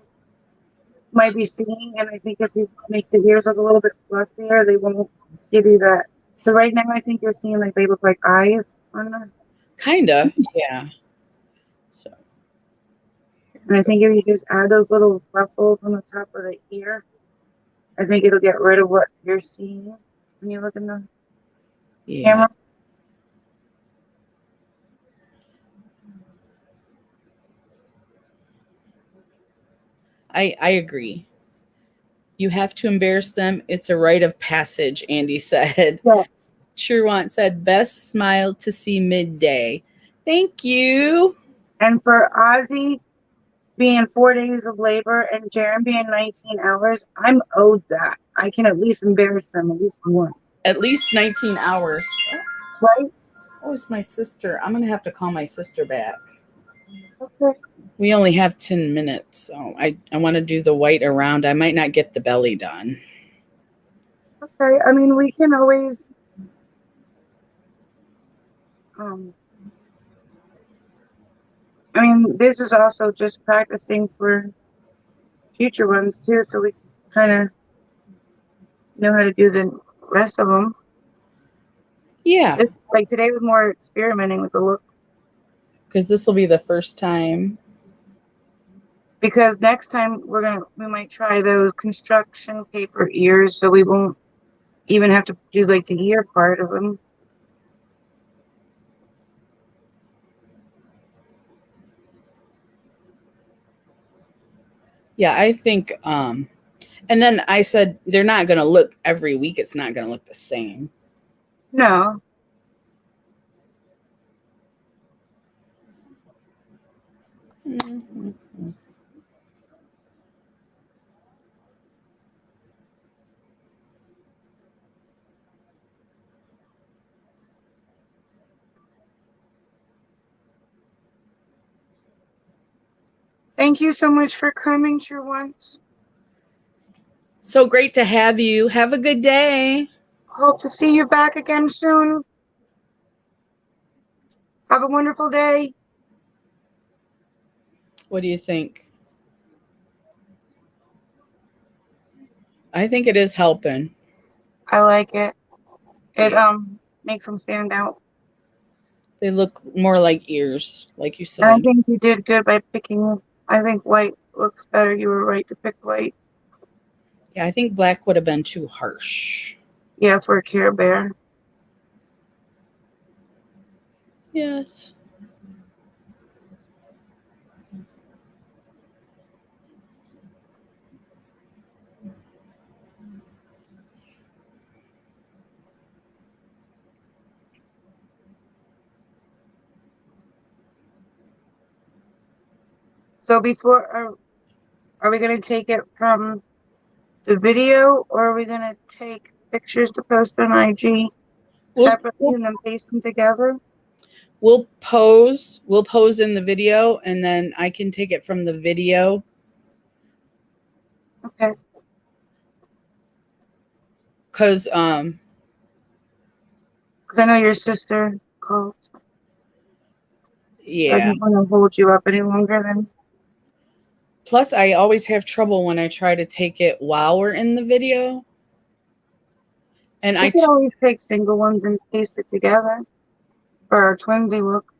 might be seeing, and I think if you make the ears look a little bit fluffier, they won't give you that. So right now, I think you're seeing like they look like eyes on them. Kinda, yeah. So, and I think if you just add those little ruffles on the top of the ear, I think it'll get rid of what you're seeing when you look in the camera. I agree. You have to embarrass them. It's a rite of passage, Andy said. Yes. Sherwant said, best smile to see midday. Thank you. And for Ozzy being 4 days of labor and Jaren being 19 hours, I'm owed that. I can at least embarrass them at least once. At least 19 hours. Right? Oh, it's my sister. I'm going to have to call my sister back. Okay. We only have 10 minutes, so I want to do the white around. I might not get the belly done. Okay. I mean, we can always I mean, this is also just practicing for future ones too, so we can kind of know how to do the rest of them. Yeah. Like today was more experimenting with the look. Because this will be the first time. Because next time we might try those construction paper ears, so we won't even have to do like the ear part of them. Yeah, I think and then I said they're not going to look every week. It's not going to look the same. No. Mm-hmm. Thank you so much for coming, True Ones. So great to have you. Have a good day. Hope to see you back again soon. Have a wonderful day. What do you think? I think it is helping. I like it. It makes them stand out. They look more like ears, like you said. I think you did good by picking. I think white looks better. You were right to pick white. Yeah, I think black would have been too harsh. Yeah, for a Care Bear. Yes. So are we going to take it from the video, or are we going to take pictures to post on IG separately and then paste them together? We'll pose in the video, and then I can take it from the video. Okay. Because I know your sister called. yeah. I didn't want to hold you up any longer than. Plus, I always have trouble when I try to take it while we're in the video. And We could always take single ones and paste it together for our twinsy look.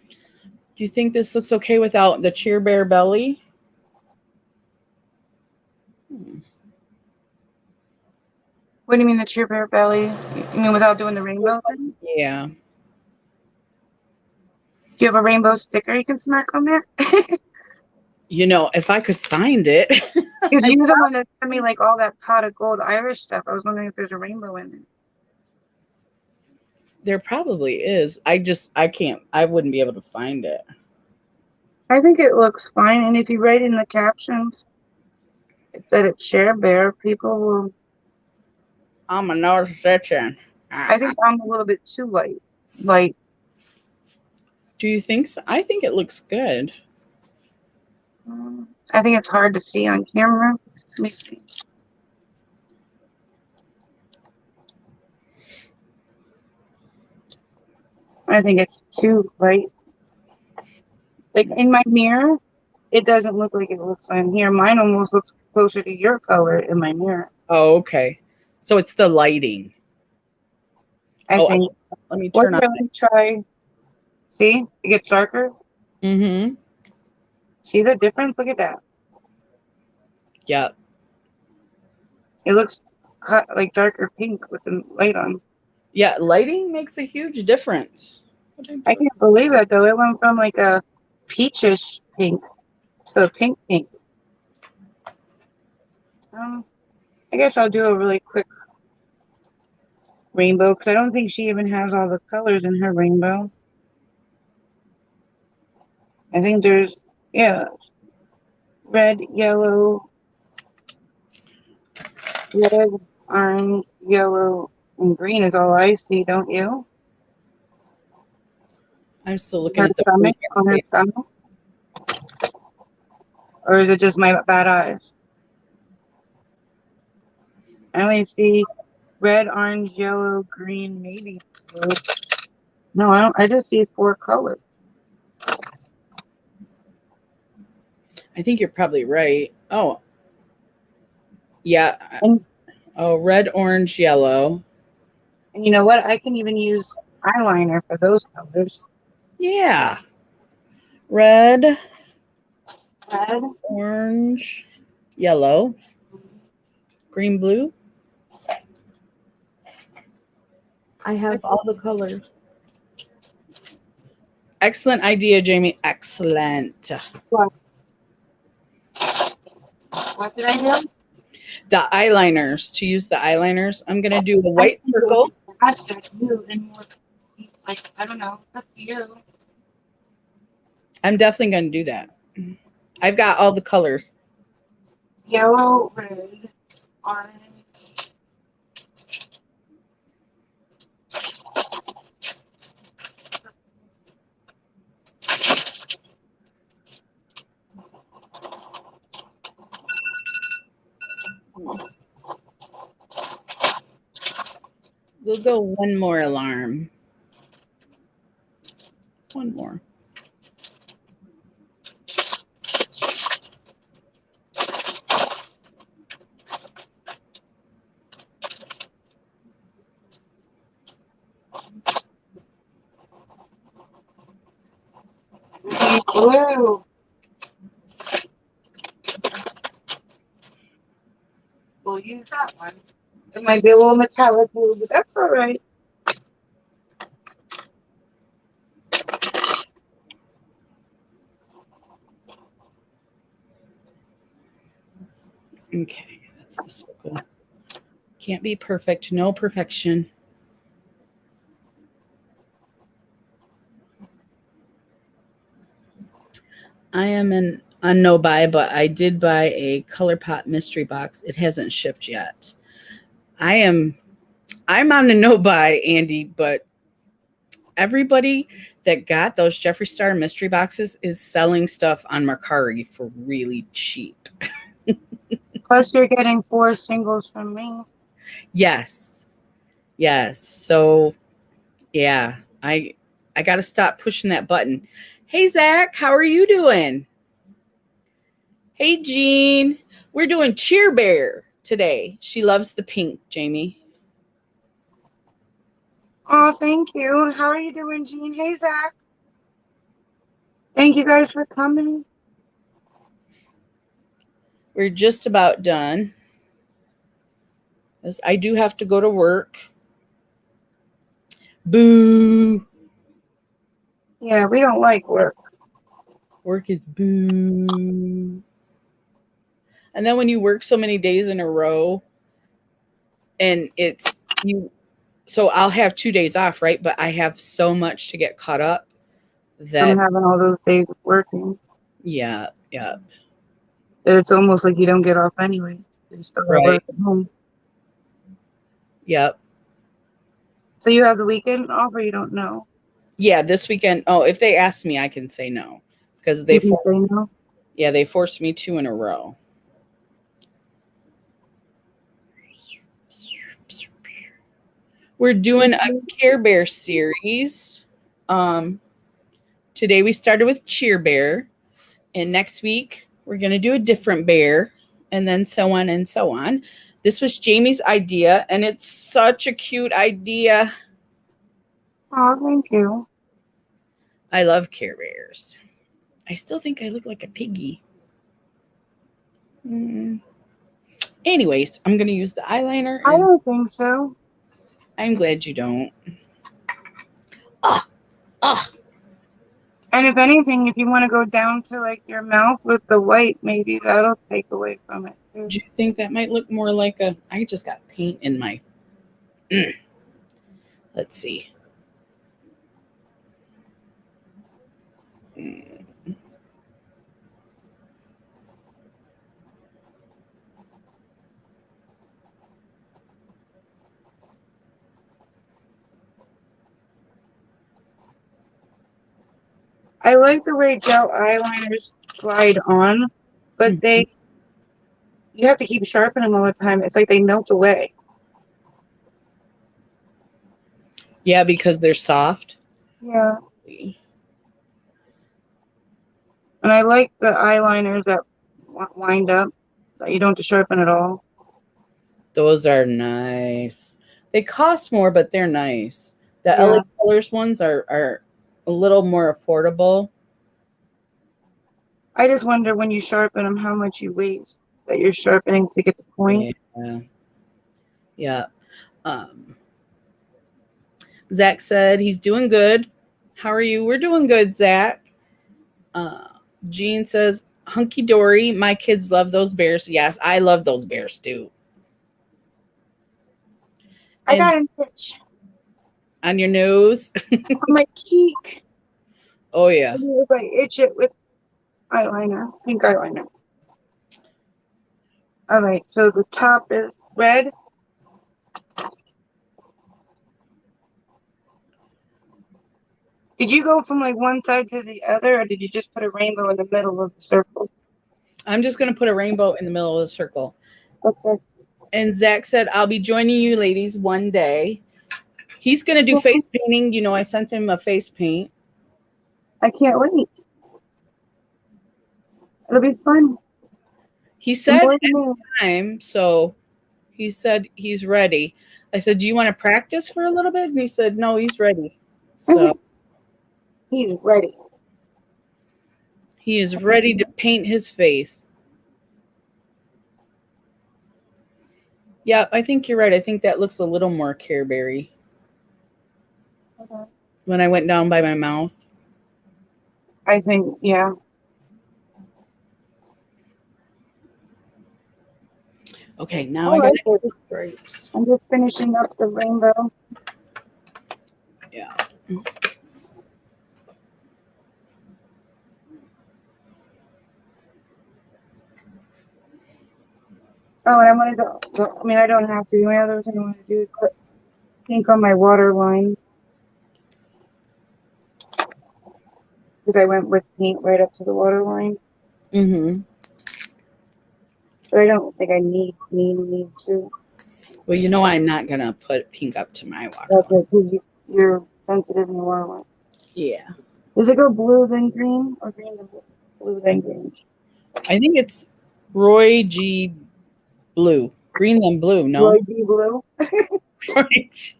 Do you think this looks okay without the Cheer Bear belly? What do you mean the Cheer Bear belly? You mean without doing the rainbow thing? Yeah. Do you have a rainbow sticker you can smack on there? You know, if I could find it. Because you're the one that sent me like all that pot of gold Irish stuff. I was wondering if there's a rainbow in it. There probably is. I wouldn't be able to find it. I think it looks fine. And if you write in the captions that it's Cheer Bear, people will. I'm a narcissistic. I think I'm a little bit too light. Light. Do you think so? I think it looks good. I think it's hard to see on camera. Let me see. I think it's too light. Like in my mirror, it doesn't look like it looks on here. Mine almost looks closer to your color in my mirror. Oh, okay. So it's the lighting. I think. Let me turn on. Let me try. See, it gets darker. Mm-hmm. See the difference? Look at that. Yep. It looks like darker pink with the light on. Yeah, lighting makes a huge difference. I can't believe it though. It went from like a peachish pink to a pink. I guess I'll do a really quick rainbow because I don't think she even has all the colors in her rainbow. I think there's, red, yellow, orange, yellow, and green is all I see, don't you? I'm still looking at the stomach, on her stomach. Or is it just my bad eyes? I only see red, orange, yellow, green, maybe blue. No, I don't. I just see 4 colors. I think you're probably right. Oh, yeah. And, red, orange, yellow. And you know what? I can even use eyeliner for those colors. Yeah. Red, orange, yellow, green, blue. I have all the colors. Excellent idea, Jamie. Excellent. What did I do? The eyeliners. To use the eyeliners, I'm going to do a white circle. I don't know. That's you. I'm definitely going to do that. I've got all the colors. Yellow, red, orange. We'll go one more alarm. One more. Blue. We'll use that one. It might be a little metallic blue, but that's all right. Okay, that's the circle. Can't be perfect. No perfection. I am on no buy, but I did buy a ColourPop mystery box. It hasn't shipped yet. I'm on the no buy, Andy, but everybody that got those Jeffree Star mystery boxes is selling stuff on Mercari for really cheap. Plus, you're getting 4 singles from me. Yes. So, yeah, I got to stop pushing that button. Hey, Zach, how are you doing? Hey, Jean. We're doing Cheer Bear today. She loves the pink, Jamie. Oh, thank you. How are you doing, Jean? Hey, Zach. Thank you guys for coming. We're just about done. I do have to go to work. Boo. Yeah, we don't like work. Work is boo. And then when you work so many days in a row and so I'll have 2 days off, right? But I have so much to get caught up that I'm having all those days working. yeah. It's almost like you don't get off anyway. You still Right. work at home. Yep. So you have the weekend off, or you don't know? Yeah, this weekend. Oh, if they ask me, I can say no because You can say no. Yeah, they forced me 2 in a row. We're doing a Care Bear series. Today we started with Cheer Bear, and next week we're going to do a different bear, and then so on and so on. This was Jamie's idea, and it's such a cute idea. Oh, thank you. I love Care Bears. I still think I look like a piggy. Anyways, I'm going to use the eyeliner. I don't think so. I'm glad you don't. And if anything, if you want to go down to like your mouth with the white, maybe that'll take away from it too. Do you think that might look more like I just got paint in my... Let's see. I like the way gel eyeliners glide on, but you have to keep sharpening them all the time. It's like they melt away. Yeah, because they're soft. Yeah. And I like the eyeliners that wind up, that you don't have to sharpen at all. Those are nice. They cost more, but they're nice. The Yeah. LA Colors ones are a little more affordable. I just wonder when you sharpen them how much you waste that you're sharpening to get the point. Yeah. Zach said he's doing good. How are you? We're doing good, Zach. Jean says, hunky dory. My kids love those bears. Yes, I love those bears too. I got an itch on your nose. on my cheek. Oh yeah. If I itch it with eyeliner, pink eyeliner. All right, so the top is red. Did you go from like one side to the other, or did you just put a rainbow in the middle of the circle? I'm just going to put a rainbow in the middle of the circle. Okay. And Zach said, I'll be joining you ladies one day. He's going to do face painting. You know, I sent him a face paint. I can't wait. It'll be fun. He said time, so he said he's ready. I said, do you want to practice for a little bit? And he said, no, he's ready. So he's ready. He is ready to paint his face. Yeah, I think you're right. I think that looks a little more Care Berry. Okay. When I went down by my mouth. I think, yeah. Okay, now I got the stripes. I'm just finishing up the rainbow. Yeah. Oh, and I wanted to, I mean, I don't have to. The only other thing I want to do is put pink on my water line. Because I went with paint right up to the water line. Mm-hmm. But I don't think I need to. Well, you know I'm not going to put pink up to my water. Okay, because you're sensitive in the water line. Yeah. Does it go blue then green or green then blue then green? I think it's Roy G. Blue. Green then blue, no? Roy G. Blue? Roy G.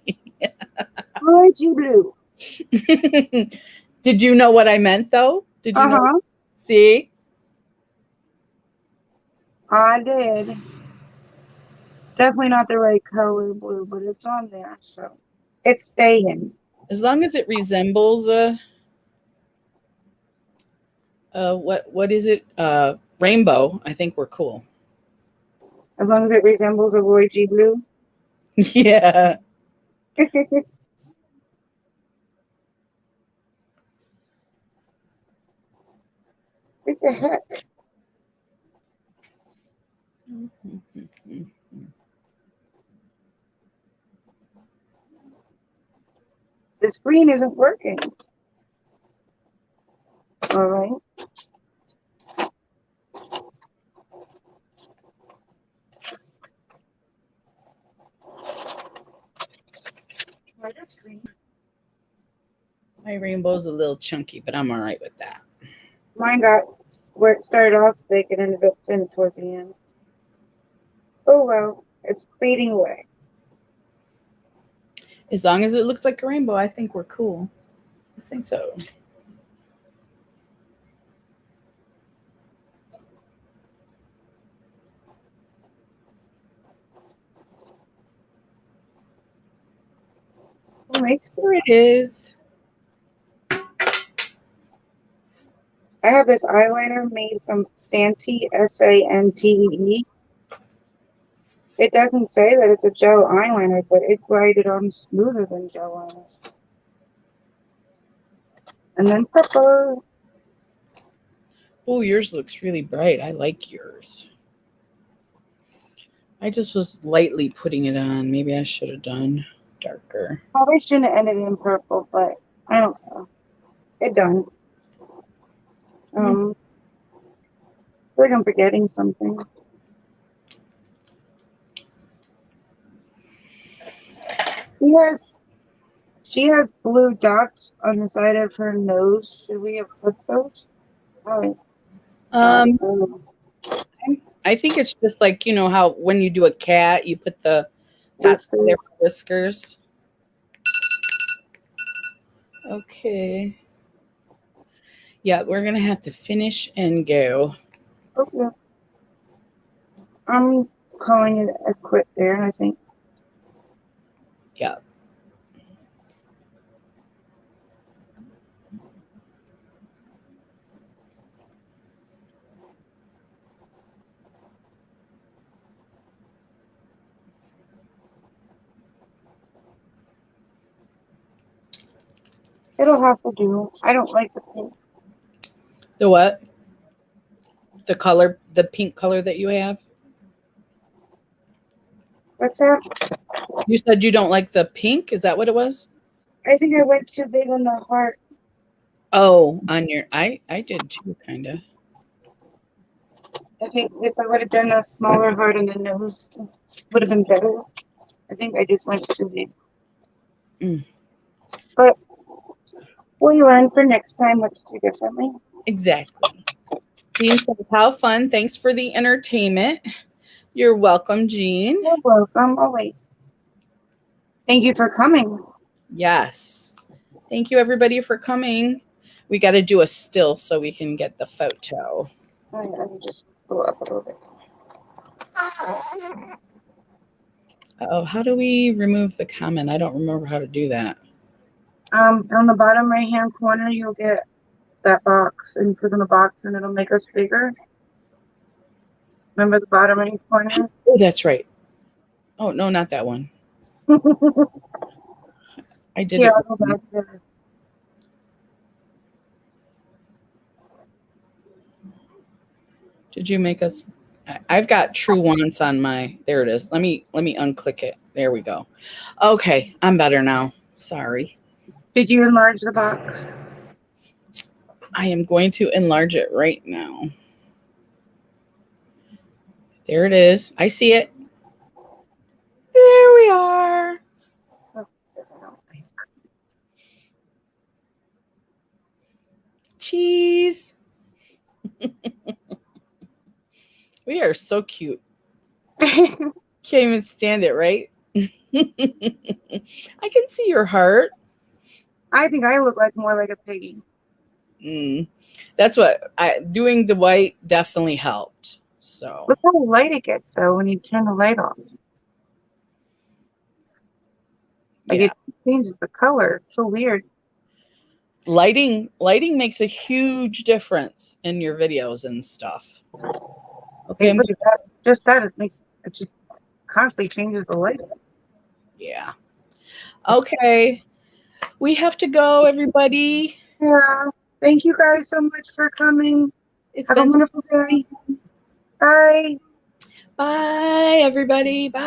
Roy G. Blue. Did you know what I meant, though? Did you know? See? I did. Definitely not the right color blue, but it's on there, so it's staying. As long as it resembles what is it? Rainbow. I think we're cool. As long as it resembles a Roy G. Blue. Yeah. What the heck? The screen isn't working. All right. Try the screen. My rainbow's a little chunky, but I'm all right with that. Mine got where it started off thick and ended up thin towards the end. Oh well, it's fading away. As long as it looks like a rainbow, I think we're cool. I think so. There it is. I have this eyeliner made from Ciate, Santee. It doesn't say that it's a gel eyeliner, but it glided on smoother than gel liners. And then pepper. Oh, yours looks really bright. I like yours. I just was lightly putting it on. Maybe I should have done darker. Probably shouldn't have ended in purple, but I don't care. It done. I feel like I'm forgetting something. She has blue dots on the side of her nose. Should we have put those? All right. I think it's just like, you know, how when you do a cat, you put the dots on their whiskers. Okay. Yeah, we're going to have to finish and go. Okay. I'm calling it a quit there, I think. Yeah. It'll have to do. I don't like the pink. The what? The color, the pink color that you have? What's that? You said you don't like the pink? Is that what it was? I think I went too big on the heart. Oh, on your, I did too, kind of. I think if I would have done a smaller heart on the nose, it would have been better. I think I just went too big. But we learn for next time what to do differently. Exactly. Jean says, how fun. Thanks for the entertainment. You're welcome, Jean. You're welcome. Oh, wait. Thank you for coming. Yes. Thank you, everybody, for coming. We got to do a still so we can get the photo. All right, let me just go up a little bit. Oh, how do we remove the comment? I don't remember how to do that. On the bottom right-hand corner, you'll get that box, and click on the box, and it'll make us bigger. Remember the bottom right corner? Oh, that's right. Oh, no, not that one. I did it. I'll go back there. Did you make us? I've got True Wants on my, there it is. Let me unclick it. There we go. Okay, I'm better now. Sorry. Did you enlarge the box? I am going to enlarge it right now. There it is. I see it. There we are. Cheese. We are so cute. Can't even stand it, right? I can see your heart. I think I look like more like a piggy. That's what doing the white definitely helped. So Look how light it gets though when you turn the light off. Like it changes the color. It's so weird. Lighting makes a huge difference in your videos and stuff. Okay, look at that. Just that it just constantly changes the light. Yeah. Okay. We have to go, everybody. Yeah. Thank you guys so much for coming. It's Have a wonderful day. Bye. Bye, everybody. Bye.